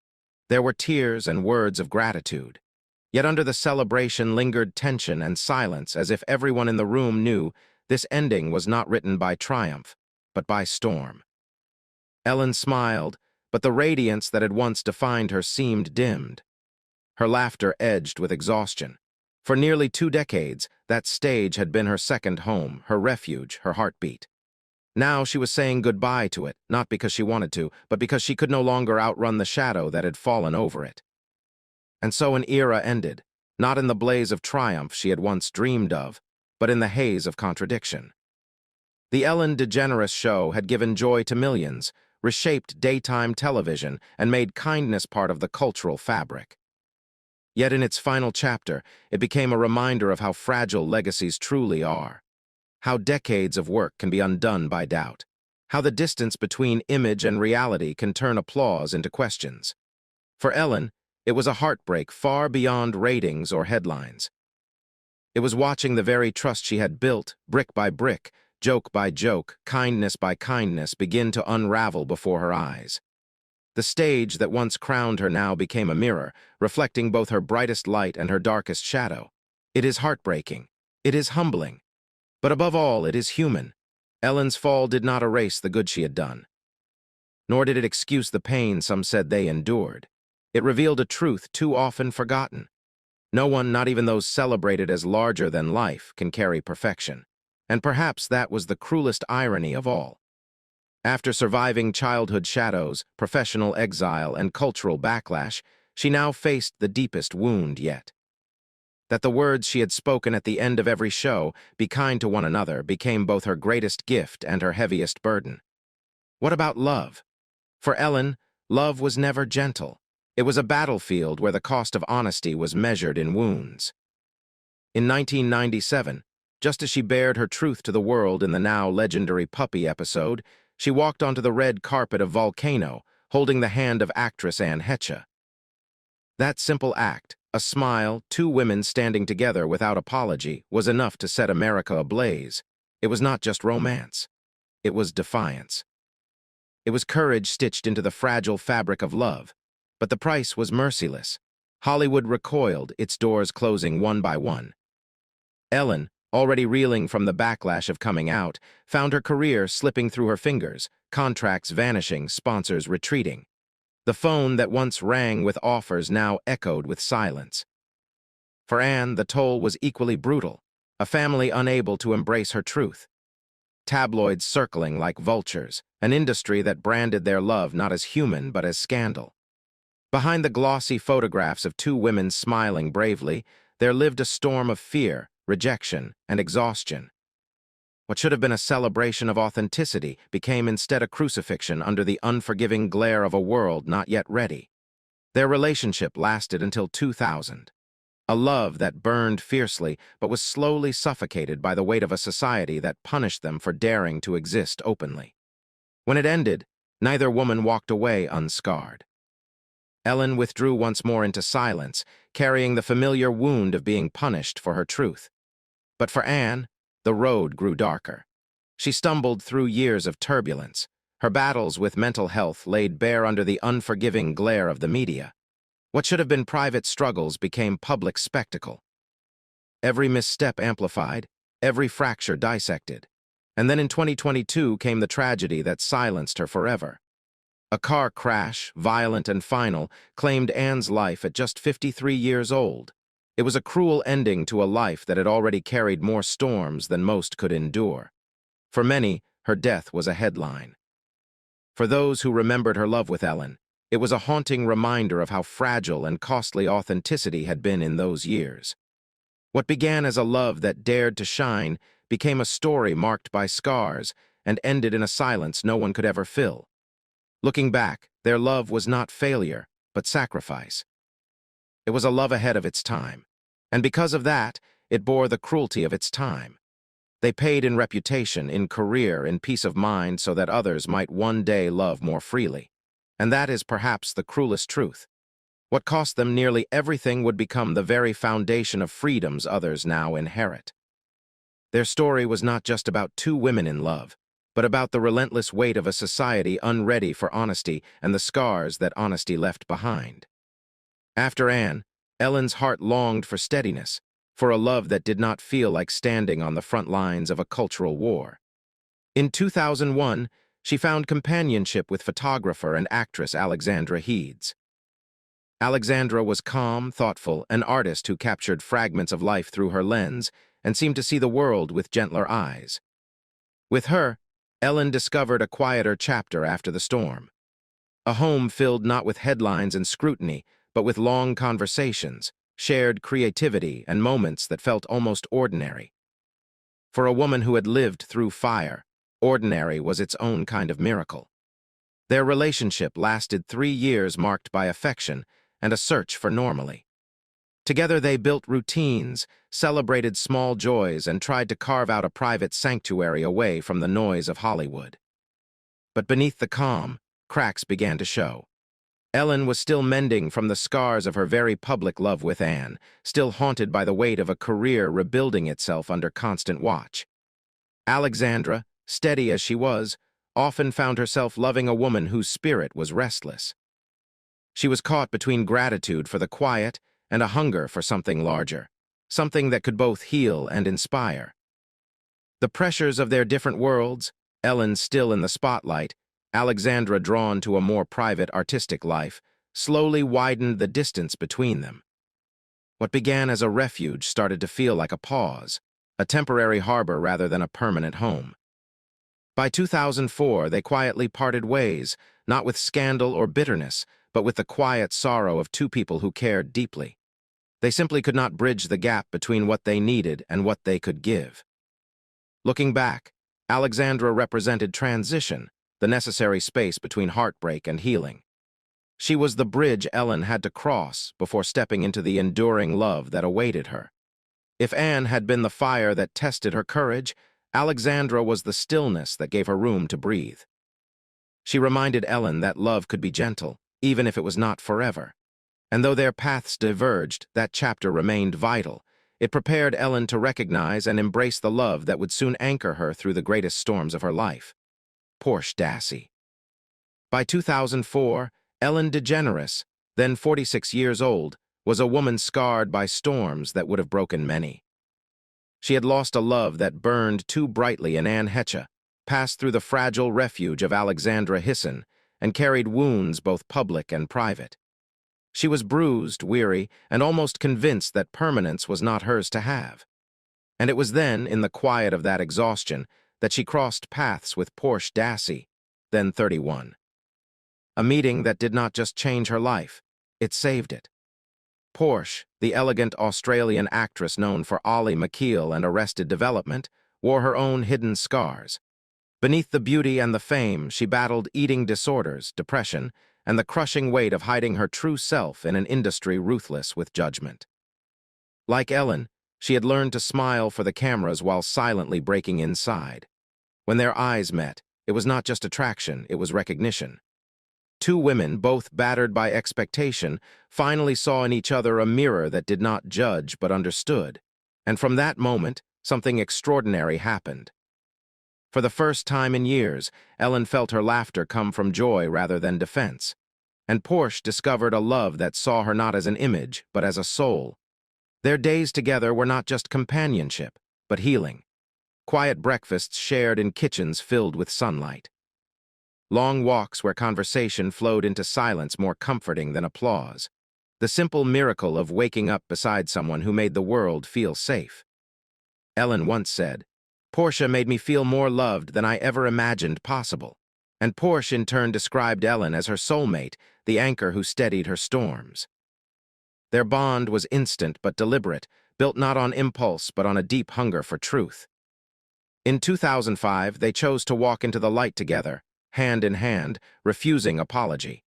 A: There were tears and words of gratitude. Yet under the celebration lingered tension and silence, as if everyone in the room knew this ending was not written by triumph, but by storm. Ellen smiled, but the radiance that had once defined her seemed dimmed. Her laughter edged with exhaustion. For nearly 2 decades, that stage had been her second home, her refuge, her heartbeat. Now she was saying goodbye to it, not because she wanted to, but because she could no longer outrun the shadow that had fallen over it. And so an era ended, not in the blaze of triumph she had once dreamed of, but in the haze of contradiction. The Ellen DeGeneres show had given joy to millions, reshaped daytime television, and made kindness part of the cultural fabric. Yet in its final chapter, it became a reminder of how fragile legacies truly are, how decades of work can be undone by doubt, how the distance between image and reality can turn applause into questions. For Ellen, it was a heartbreak far beyond ratings or headlines. It was watching the very trust she had built, brick by brick, joke by joke, kindness by kindness, begin to unravel before her eyes. The stage that once crowned her now became a mirror, reflecting both her brightest light and her darkest shadow. It is heartbreaking. It is humbling. But above all, it is human. Ellen's fall did not erase the good she had done. Nor did it excuse the pain some said they endured. It revealed a truth too often forgotten. No one, not even those celebrated as larger than life, can carry perfection. And perhaps that was the cruelest irony of all. After surviving childhood shadows, professional exile, and cultural backlash, she now faced the deepest wound yet. That the words she had spoken at the end of every show, "Be kind to one another," became both her greatest gift and her heaviest burden. What about love? For Ellen, love was never gentle. It was a battlefield where the cost of honesty was measured in wounds. In 1997, just as she bared her truth to the world in the now legendary Puppy episode, she walked onto the red carpet of Volcano, holding the hand of actress Anne Heche. That simple act, a smile, 2 women standing together without apology, was enough to set America ablaze. It was not just romance. It was defiance. It was courage stitched into the fragile fabric of love. But the price was merciless. Hollywood recoiled, its doors closing one by one. Ellen, already reeling from the backlash of coming out, found her career slipping through her fingers, contracts vanishing, sponsors retreating. The phone that once rang with offers now echoed with silence. For Anne, the toll was equally brutal, a family unable to embrace her truth. Tabloids circling like vultures, an industry that branded their love not as human but as scandal. Behind the glossy photographs of 2 women smiling bravely, there lived a storm of fear, rejection, and exhaustion. What should have been a celebration of authenticity became instead a crucifixion under the unforgiving glare of a world not yet ready. Their relationship lasted until 2000. A love that burned fiercely but was slowly suffocated by the weight of a society that punished them for daring to exist openly. When it ended, neither woman walked away unscarred. Ellen withdrew once more into silence, carrying the familiar wound of being punished for her truth. But for Anne, the road grew darker. She stumbled through years of turbulence, her battles with mental health laid bare under the unforgiving glare of the media. What should have been private struggles became public spectacle. Every misstep amplified, every fracture dissected. And then in 2022 came the tragedy that silenced her forever. A car crash, violent and final, claimed Anne's life at just 53 years old. It was a cruel ending to a life that had already carried more storms than most could endure. For many, her death was a headline. For those who remembered her love with Ellen, it was a haunting reminder of how fragile and costly authenticity had been in those years. What began as a love that dared to shine became a story marked by scars and ended in a silence no one could ever fill. Looking back, their love was not failure, but sacrifice. It was a love ahead of its time, and because of that, it bore the cruelty of its time. They paid in reputation, in career, in peace of mind so that others might one day love more freely. And that is perhaps the cruelest truth. What cost them nearly everything would become the very foundation of freedoms others now inherit. Their story was not just about 2 women in love, but about the relentless weight of a society unready for honesty and the scars that honesty left behind. After Anne, Ellen's heart longed for steadiness, for a love that did not feel like standing on the front lines of a cultural war. In 2001, she found companionship with photographer and actress Alexandra Heeds. Alexandra was calm, thoughtful, an artist who captured fragments of life through her lens and seemed to see the world with gentler eyes. With her, Ellen discovered a quieter chapter after the storm. A home filled not with headlines and scrutiny, but with long conversations, shared creativity, and moments that felt almost ordinary. For a woman who had lived through fire, ordinary was its own kind of miracle. Their relationship lasted 3 years marked by affection and a search for normally. Together they built routines, celebrated small joys, and tried to carve out a private sanctuary away from the noise of Hollywood. But beneath the calm, cracks began to show. Ellen was still mending from the scars of her very public love with Anne, still haunted by the weight of a career rebuilding itself under constant watch. Alexandra, steady as she was, often found herself loving a woman whose spirit was restless. She was caught between gratitude for the quiet and a hunger for something larger, something that could both heal and inspire. The pressures of their different worlds, Ellen still in the spotlight, Alexandra drawn to a more private artistic life, slowly widened the distance between them. What began as a refuge started to feel like a pause, a temporary harbor rather than a permanent home. By 2004, they quietly parted ways, not with scandal or bitterness, but with the quiet sorrow of two people who cared deeply. They simply could not bridge the gap between what they needed and what they could give. Looking back, Alexandra represented transition, the necessary space between heartbreak and healing. She was the bridge Ellen had to cross before stepping into the enduring love that awaited her. If Anne had been the fire that tested her courage, Alexandra was the stillness that gave her room to breathe. She reminded Ellen that love could be gentle, even if it was not forever. And though their paths diverged, that chapter remained vital. It prepared Ellen to recognize and embrace the love that would soon anchor her through the greatest storms of her life. Porsche Dassey. By 2004, Ellen DeGeneres, then 46 years old, was a woman scarred by storms that would have broken many. She had lost a love that burned too brightly in Anne Heche, passed through the fragile refuge of Alexandra Hisson, and carried wounds both public and private. She was bruised, weary, and almost convinced that permanence was not hers to have. And it was then, in the quiet of that exhaustion, that she crossed paths with Porsche Dassey, then 31. A meeting that did not just change her life, it saved it. Porsche, the elegant Australian actress known for Ally McKeel and Arrested Development, wore her own hidden scars. Beneath the beauty and the fame, she battled eating disorders, depression, and the crushing weight of hiding her true self in an industry ruthless with judgment. Like Ellen, she had learned to smile for the cameras while silently breaking inside. When their eyes met, it was not just attraction, it was recognition. Two women, both battered by expectation, finally saw in each other a mirror that did not judge but understood. And from that moment, something extraordinary happened. For the first time in years, Ellen felt her laughter come from joy rather than defense. And Porsche discovered a love that saw her not as an image, but as a soul. Their days together were not just companionship, but healing. Quiet breakfasts shared in kitchens filled with sunlight. Long walks where conversation flowed into silence more comforting than applause. The simple miracle of waking up beside someone who made the world feel safe. Ellen once said, "Portia made me feel more loved than I ever imagined possible." And Porsche in turn described Ellen as her soulmate, the anchor who steadied her storms. Their bond was instant but deliberate, built not on impulse but on a deep hunger for truth. In 2005, they chose to walk into the light together, hand in hand, refusing apology.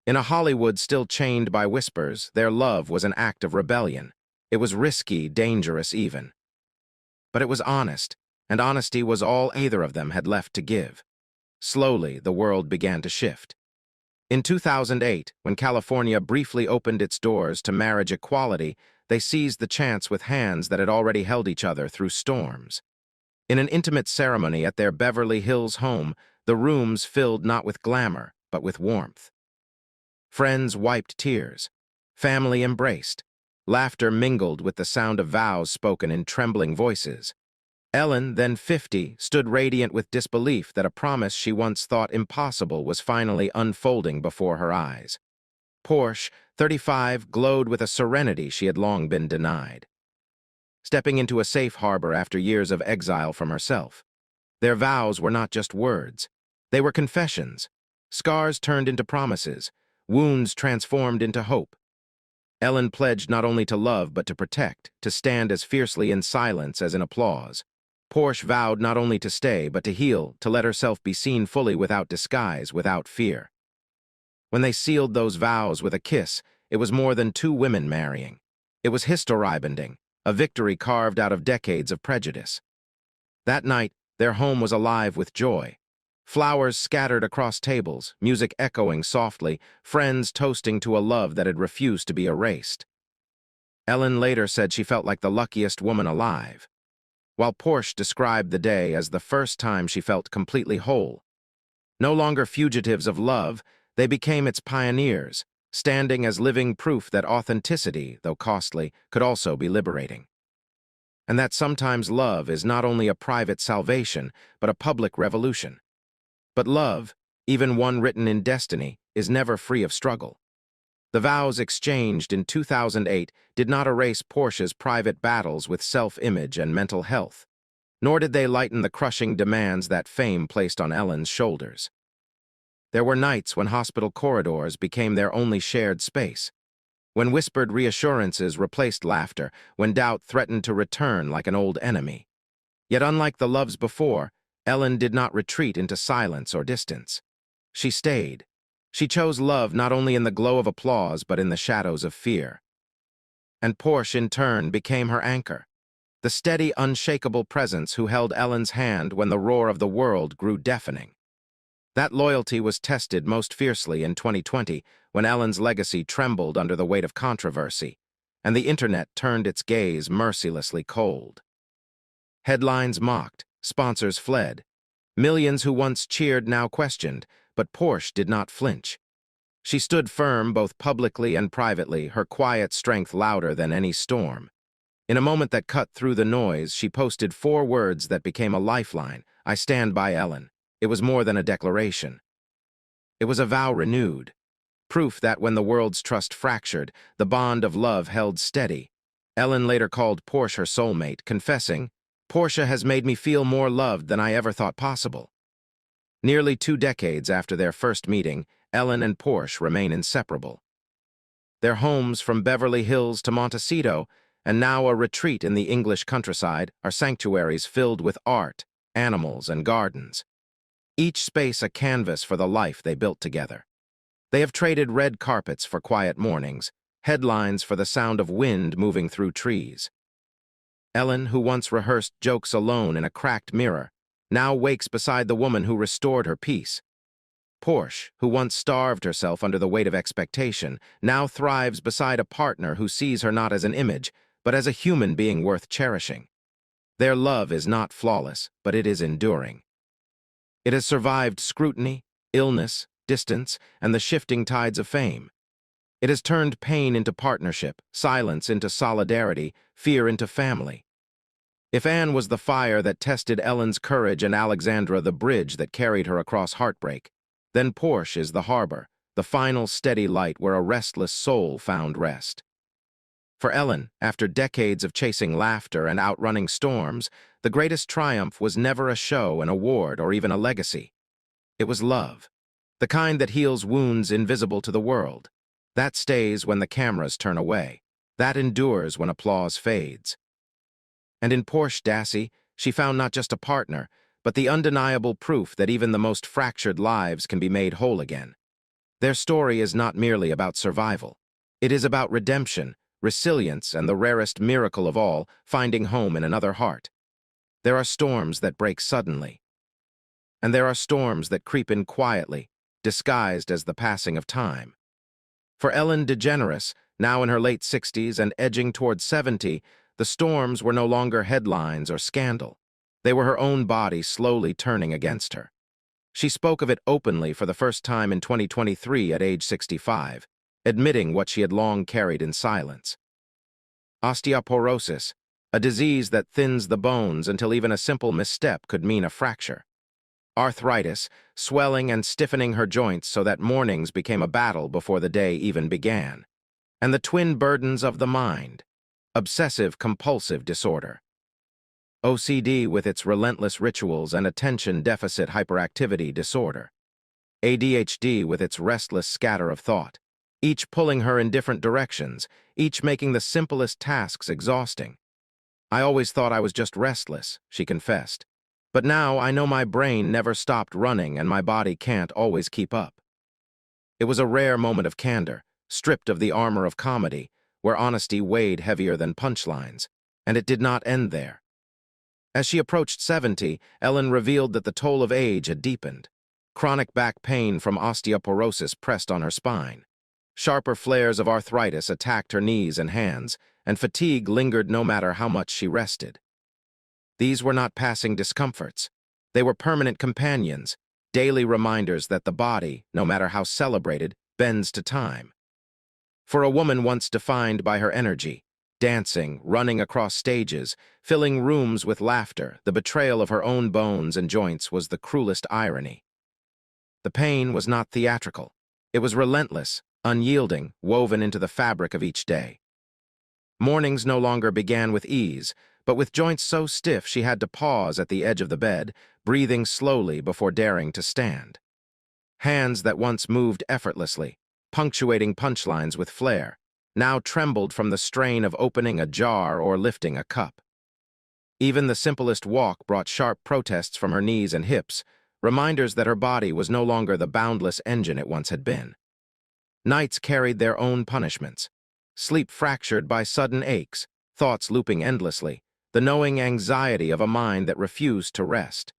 A: In a Hollywood still chained by whispers, their love was an act of rebellion. It was risky, dangerous even. But it was honest, and honesty was all either of them had left to give. Slowly, the world began to shift. In 2008, when California briefly opened its doors to marriage equality, they seized the chance with hands that had already held each other through storms. In an intimate ceremony at their Beverly Hills home, the rooms filled not with glamour, but with warmth. Friends wiped tears. Family embraced. Laughter mingled with the sound of vows spoken in trembling voices. Ellen, then 50, stood radiant with disbelief that a promise she once thought impossible was finally unfolding before her eyes. Porsche, 35, glowed with a serenity she had long been denied. Stepping into a safe harbor after years of exile from herself. Their vows were not just words. They were confessions. Scars turned into promises. Wounds transformed into hope. Ellen pledged not only to love but to protect, to stand as fiercely in silence as in applause. Porsche vowed not only to stay but to heal, to let herself be seen fully without disguise, without fear. When they sealed those vows with a kiss, it was more than two women marrying. It was Historiebending, a victory carved out of decades of prejudice. That night, their home was alive with joy. Flowers scattered across tables, music echoing softly, friends toasting to a love that had refused to be erased. Ellen later said she felt like the luckiest woman alive, while Porsche described the day as the first time she felt completely whole. No longer fugitives of love, they became its pioneers, standing as living proof that authenticity, though costly, could also be liberating. And that sometimes love is not only a private salvation, but a public revolution. But love, even one written in destiny, is never free of struggle. The vows exchanged in 2008 did not erase Porsche's private battles with self-image and mental health, nor did they lighten the crushing demands that fame placed on Ellen's shoulders. There were nights when hospital corridors became their only shared space, when whispered reassurances replaced laughter, when doubt threatened to return like an old enemy. Yet unlike the loves before, Ellen did not retreat into silence or distance. She stayed. She chose love not only in the glow of applause but in the shadows of fear. And Porsche, in turn, became her anchor, the steady, unshakable presence who held Ellen's hand when the roar of the world grew deafening. That loyalty was tested most fiercely in 2020 when Ellen's legacy trembled under the weight of controversy, and the internet turned its gaze mercilessly cold. Headlines mocked, sponsors fled. Millions who once cheered now questioned, but Porsche did not flinch. She stood firm both publicly and privately, her quiet strength louder than any storm. In a moment that cut through the noise, she posted 4 words that became a lifeline: "I stand by Ellen." It was more than a declaration. It was a vow renewed, proof that when the world's trust fractured, the bond of love held steady. Ellen later called Porsche her soulmate, confessing, "Porsche has made me feel more loved than I ever thought possible." Nearly 2 decades after their first meeting, Ellen and Porsche remain inseparable. Their homes from Beverly Hills to Montecito, and now a retreat in the English countryside, are sanctuaries filled with art, animals, and gardens. Each space a canvas for the life they built together. They have traded red carpets for quiet mornings, headlines for the sound of wind moving through trees. Ellen, who once rehearsed jokes alone in a cracked mirror, now wakes beside the woman who restored her peace. Porsche, who once starved herself under the weight of expectation, now thrives beside a partner who sees her not as an image, but as a human being worth cherishing. Their love is not flawless, but it is enduring. It has survived scrutiny, illness, distance, and the shifting tides of fame. It has turned pain into partnership, silence into solidarity, fear into family. If Anne was the fire that tested Ellen's courage and Alexandra the bridge that carried her across heartbreak, then Porsche is the harbor, the final steady light where a restless soul found rest. For Ellen, after decades of chasing laughter and outrunning storms, the greatest triumph was never a show, an award, or even a legacy. It was love, the kind that heals wounds invisible to the world. That stays when the cameras turn away. That endures when applause fades. And in Porsche Dassey, she found not just a partner, but the undeniable proof that even the most fractured lives can be made whole again. Their story is not merely about survival. It is about redemption, resilience, and the rarest miracle of all, finding home in another heart. There are storms that break suddenly, and there are storms that creep in quietly, disguised as the passing of time. For Ellen DeGeneres, now in her late 60s and edging toward 70, the storms were no longer headlines or scandal. They were her own body slowly turning against her. She spoke of it openly for the first time in 2023 at age 65, admitting what she had long carried in silence. Osteoporosis, a disease that thins the bones until even a simple misstep could mean a fracture. Arthritis, swelling and stiffening her joints so that mornings became a battle before the day even began. And the twin burdens of the mind, obsessive-compulsive disorder. OCD with its relentless rituals and attention deficit hyperactivity disorder. ADHD with its restless scatter of thought, each pulling her in different directions, each making the simplest tasks exhausting. I always thought I was just restless, she confessed. But now I know my brain never stopped running and my body can't always keep up. It was a rare moment of candor, stripped of the armor of comedy, where honesty weighed heavier than punchlines, and it did not end there. As she approached 70, Ellen revealed that the toll of age had deepened. Chronic back pain from osteoporosis pressed on her spine. Sharper flares of arthritis attacked her knees and hands, and fatigue lingered no matter how much she rested. These were not passing discomforts. They were permanent companions, daily reminders that the body, no matter how celebrated, bends to time. For a woman once defined by her energy, dancing, running across stages, filling rooms with laughter, the betrayal of her own bones and joints was the cruelest irony. The pain was not theatrical. It was relentless, unyielding, woven into the fabric of each day. Mornings no longer began with ease, but with joints so stiff she had to pause at the edge of the bed, breathing slowly before daring to stand. Hands that once moved effortlessly, punctuating punchlines with flair, now trembled from the strain of opening a jar or lifting a cup. Even the simplest walk brought sharp protests from her knees and hips, reminders that her body was no longer the boundless engine it once had been. Nights carried their own punishments. Sleep fractured by sudden aches, thoughts looping endlessly, the knowing anxiety of a mind that refused to rest.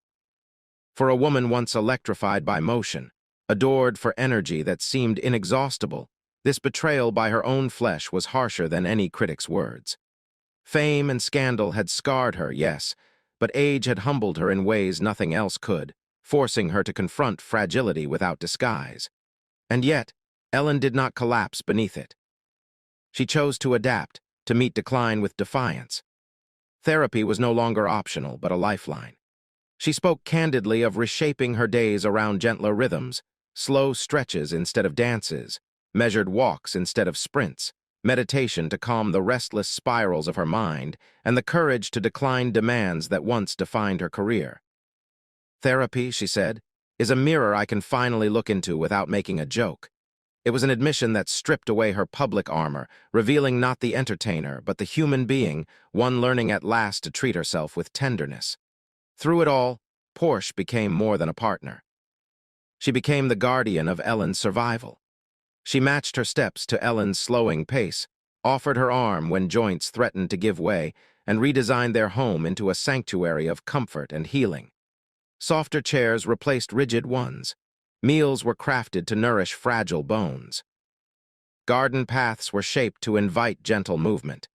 A: For a woman once electrified by motion, adored for energy that seemed inexhaustible, this betrayal by her own flesh was harsher than any critic's words. Fame and scandal had scarred her, yes, but age had humbled her in ways nothing else could, forcing her to confront fragility without disguise. And yet, Ellen did not collapse beneath it. She chose to adapt, to meet decline with defiance. Therapy was no longer optional, but a lifeline. She spoke candidly of reshaping her days around gentler rhythms, slow stretches instead of dances, measured walks instead of sprints, meditation to calm the restless spirals of her mind, and the courage to decline demands that once defined her career. Therapy, she said, is a mirror I can finally look into without making a joke. It was an admission that stripped away her public armor, revealing not the entertainer, but the human being, one learning at last to treat herself with tenderness. Through it all, Porsche became more than a partner. She became the guardian of Ellen's survival. She matched her steps to Ellen's slowing pace, offered her arm when joints threatened to give way, and redesigned their home into a sanctuary of comfort and healing. Softer chairs replaced rigid ones. Meals were crafted to nourish fragile bones. Garden paths were shaped to invite gentle movement.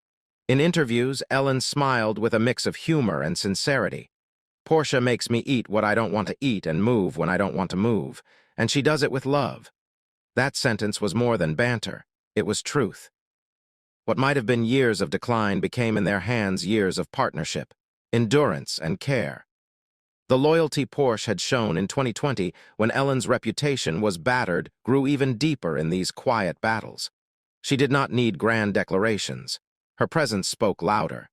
A: In interviews, Ellen smiled with a mix of humor and sincerity. Portia makes me eat what I don't want to eat and move when I don't want to move, and she does it with love. That sentence was more than banter. It was truth. What might have been years of decline became in their hands years of partnership, endurance, and care. The loyalty Porsche had shown in 2020 when Ellen's reputation was battered grew even deeper in these quiet battles. She did not need grand declarations. Her presence spoke louder.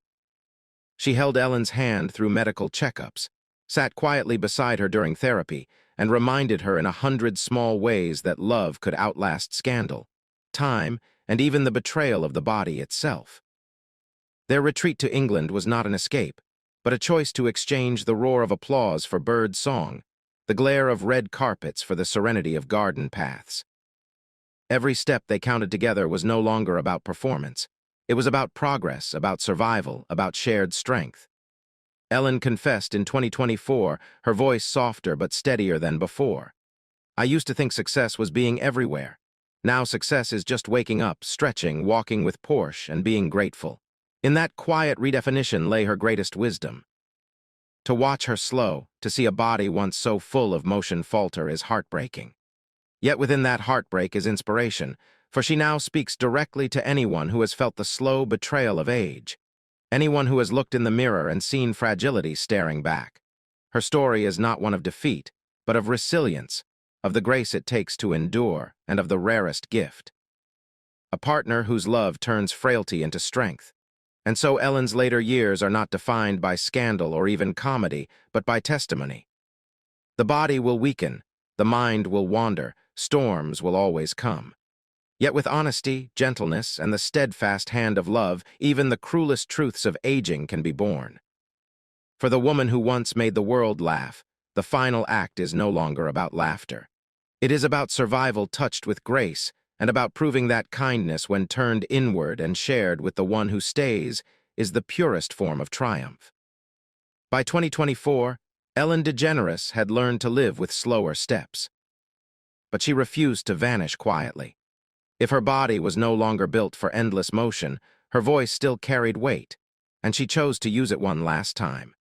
A: She held Ellen's hand through medical checkups, sat quietly beside her during therapy, and reminded her in 100 small ways that love could outlast scandal, time, and even the betrayal of the body itself. Their retreat to England was not an escape, but a choice to exchange the roar of applause for bird song, the glare of red carpets for the serenity of garden paths. Every step they counted together was no longer about performance. It was about progress, about survival, about shared strength. Ellen confessed in 2024, her voice softer but steadier than before. I used to think success was being everywhere. Now success is just waking up, stretching, walking with Porsche, and being grateful. In that quiet redefinition lay her greatest wisdom. To watch her slow, to see a body once so full of motion falter is heartbreaking. Yet within that heartbreak is inspiration, for she now speaks directly to anyone who has felt the slow betrayal of age, anyone who has looked in the mirror and seen fragility staring back. Her story is not one of defeat, but of resilience, of the grace it takes to endure, and of the rarest gift: a partner whose love turns frailty into strength. And so Ellen's later years are not defined by scandal or even comedy, but by testimony. The body will weaken, the mind will wander, storms will always come. Yet with honesty, gentleness, and the steadfast hand of love, even the cruelest truths of aging can be borne. For the woman who once made the world laugh, the final act is no longer about laughter. It is about survival touched with grace, and about proving that kindness, when turned inward and shared with the one who stays, is the purest form of triumph. By 2024, Ellen DeGeneres had learned to live with slower steps. But she refused to vanish quietly. If her body was no longer built for endless motion, her voice still carried weight, and she chose to use it one last time.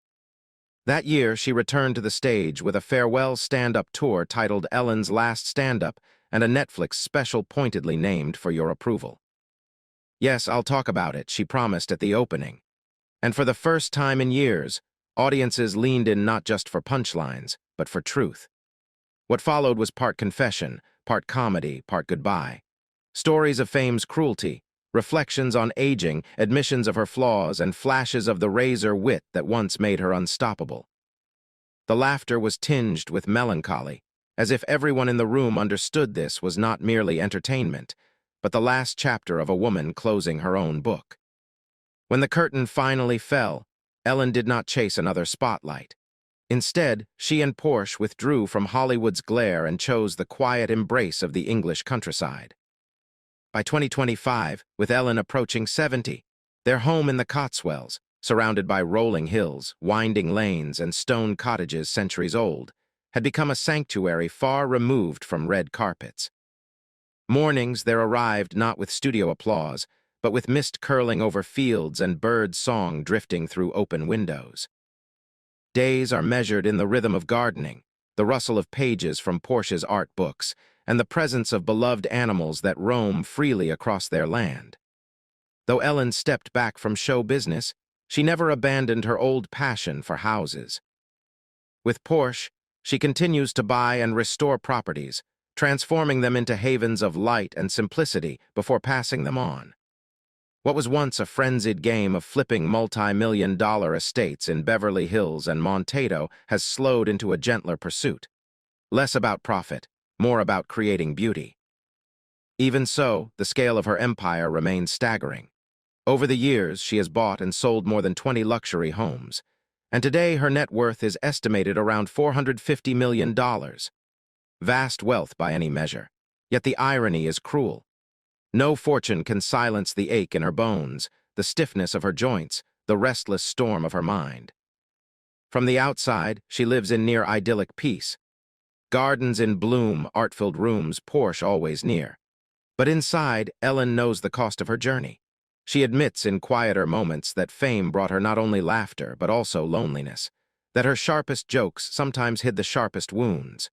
A: That year, she returned to the stage with a farewell stand-up tour titled Ellen's Last Stand-Up, and a Netflix special pointedly named for your approval. "Yes, I'll talk about it," she promised at the opening. And for the first time in years, audiences leaned in not just for punchlines, but for truth. What followed was part confession, part comedy, part goodbye. Stories of fame's cruelty, reflections on aging, admissions of her flaws, and flashes of the razor wit that once made her unstoppable. The laughter was tinged with melancholy, as if everyone in the room understood this was not merely entertainment, but the last chapter of a woman closing her own book. When the curtain finally fell, Ellen did not chase another spotlight. Instead, she and Porsche withdrew from Hollywood's glare and chose the quiet embrace of the English countryside. By 2025, with Ellen approaching 70, their home in the Cotswolds, surrounded by rolling hills, winding lanes, and stone cottages centuries old, had become a sanctuary far removed from red carpets. Mornings there arrived not with studio applause, but with mist curling over fields and bird song drifting through open windows. Days are measured in the rhythm of gardening, the rustle of pages from Porsche's art books, and the presence of beloved animals that roam freely across their land. Though Ellen stepped back from show business, she never abandoned her old passion for houses. With Porsche, she continues to buy and restore properties, transforming them into havens of light and simplicity before passing them on. What was once a frenzied game of flipping multi-million-dollar estates in Beverly Hills and Montato has slowed into a gentler pursuit. Less about profit, more about creating beauty. Even so, the scale of her empire remains staggering. Over the years, she has bought and sold more than 20 luxury homes, and today her net worth is estimated around $450 million. Vast wealth by any measure. Yet the irony is cruel. No fortune can silence the ache in her bones, the stiffness of her joints, the restless storm of her mind. From the outside, she lives in near idyllic peace. Gardens in bloom, art-filled rooms, Porsche always near. But inside, Ellen knows the cost of her journey. She admits in quieter moments that fame brought her not only laughter, but also loneliness, that her sharpest jokes sometimes hid the sharpest wounds.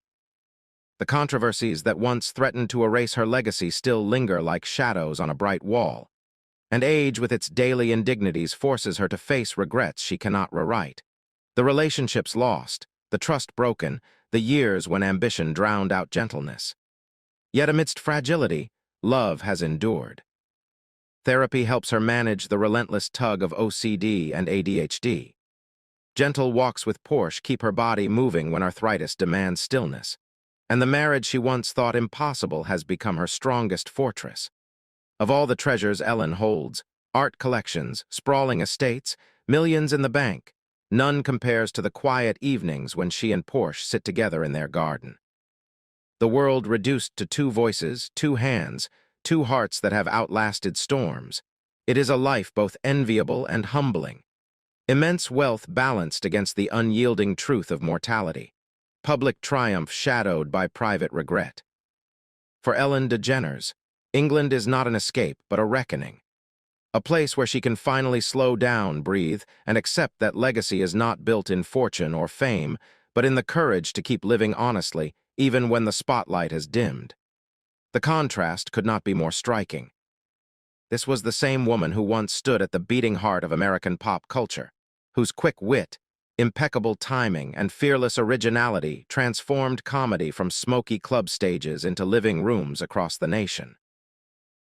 A: The controversies that once threatened to erase her legacy still linger like shadows on a bright wall, and age with its daily indignities forces her to face regrets she cannot rewrite. The relationships lost, the trust broken, the years when ambition drowned out gentleness. Yet amidst fragility, love has endured. Therapy helps her manage the relentless tug of OCD and ADHD. Gentle walks with Porsche keep her body moving when arthritis demands stillness. And the marriage she once thought impossible has become her strongest fortress. Of all the treasures Ellen holds, art collections, sprawling estates, millions in the bank, none compares to the quiet evenings when she and Porsche sit together in their garden. The world reduced to two voices, two hands, two hearts that have outlasted storms. It is a life both enviable and humbling. Immense wealth balanced against the unyielding truth of mortality. Public triumph shadowed by private regret. For Ellen DeGeneres, England is not an escape, but a reckoning. A place where she can finally slow down, breathe, and accept that legacy is not built in fortune or fame, but in the courage to keep living honestly, even when the spotlight has dimmed. The contrast could not be more striking. This was the same woman who once stood at the beating heart of American pop culture, whose quick wit, impeccable timing, and fearless originality transformed comedy from smoky club stages into living rooms across the nation.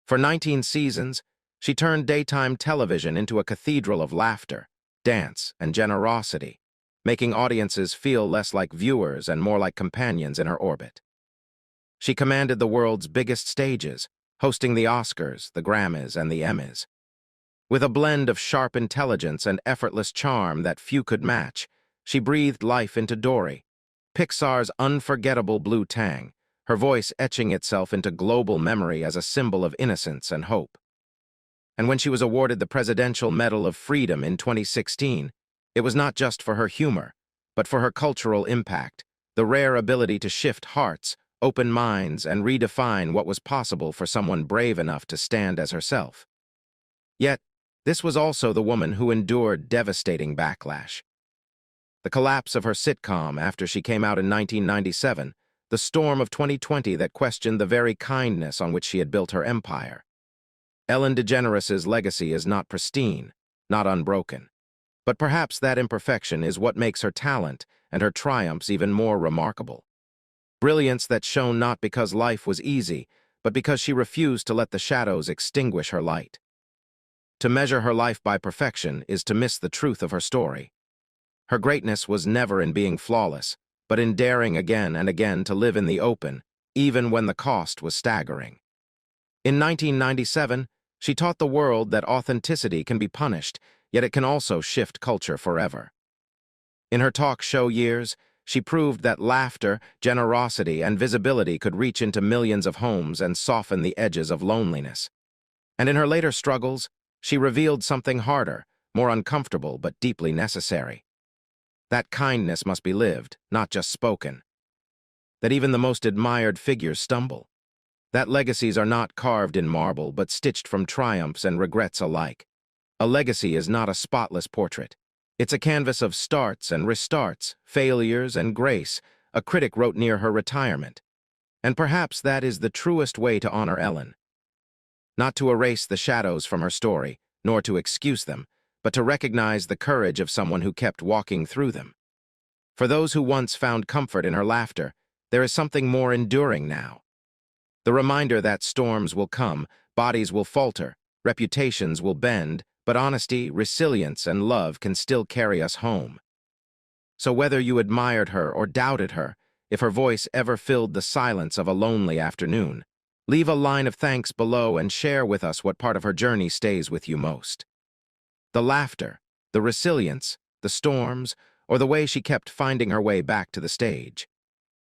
A: For 19 seasons, she turned daytime television into a cathedral of laughter, dance, and generosity, making audiences feel less like viewers and more like companions in her orbit. She commanded the world's biggest stages, hosting the Oscars, the Grammys, and the Emmys. With a blend of sharp intelligence and effortless charm that few could match, she breathed life into Dory, Pixar's unforgettable blue tang, her voice etching itself into global memory as a symbol of innocence and hope. And when she was awarded the Presidential Medal of Freedom in 2016, it was not just for her humor, but for her cultural impact, the rare ability to shift hearts, open minds, and redefine what was possible for someone brave enough to stand as herself. Yet, this was also the woman who endured devastating backlash. The collapse of her sitcom after she came out in 1997, the storm of 2020 that questioned the very kindness on which she had built her empire. Ellen DeGeneres' legacy is not pristine, not unbroken. But perhaps that imperfection is what makes her talent and her triumphs even more remarkable. Brilliance that shone not because life was easy, but because she refused to let the shadows extinguish her light. To measure her life by perfection is to miss the truth of her story. Her greatness was never in being flawless, but in daring again and again to live in the open, even when the cost was staggering. In 1997, she taught the world that authenticity can be punished, yet it can also shift culture forever. In her talk show years, she proved that laughter, generosity, and visibility could reach into millions of homes and soften the edges of loneliness. And in her later struggles, she revealed something harder, more uncomfortable, but deeply necessary. That kindness must be lived, not just spoken. That even the most admired figures stumble. That legacies are not carved in marble, but stitched from triumphs and regrets alike. A legacy is not a spotless portrait. It's a canvas of starts and restarts, failures and grace, a critic wrote near her retirement. And perhaps that is the truest way to honor Ellen. Not to erase the shadows from her story, nor to excuse them, but to recognize the courage of someone who kept walking through them. For those who once found comfort in her laughter, there is something more enduring now. The reminder that storms will come, bodies will falter, reputations will bend, but honesty, resilience, and love can still carry us home. So whether you admired her or doubted her, if her voice ever filled the silence of a lonely afternoon, leave a line of thanks below and share with us what part of her journey stays with you most. The laughter, the resilience, the storms, or the way she kept finding her way back to the stage.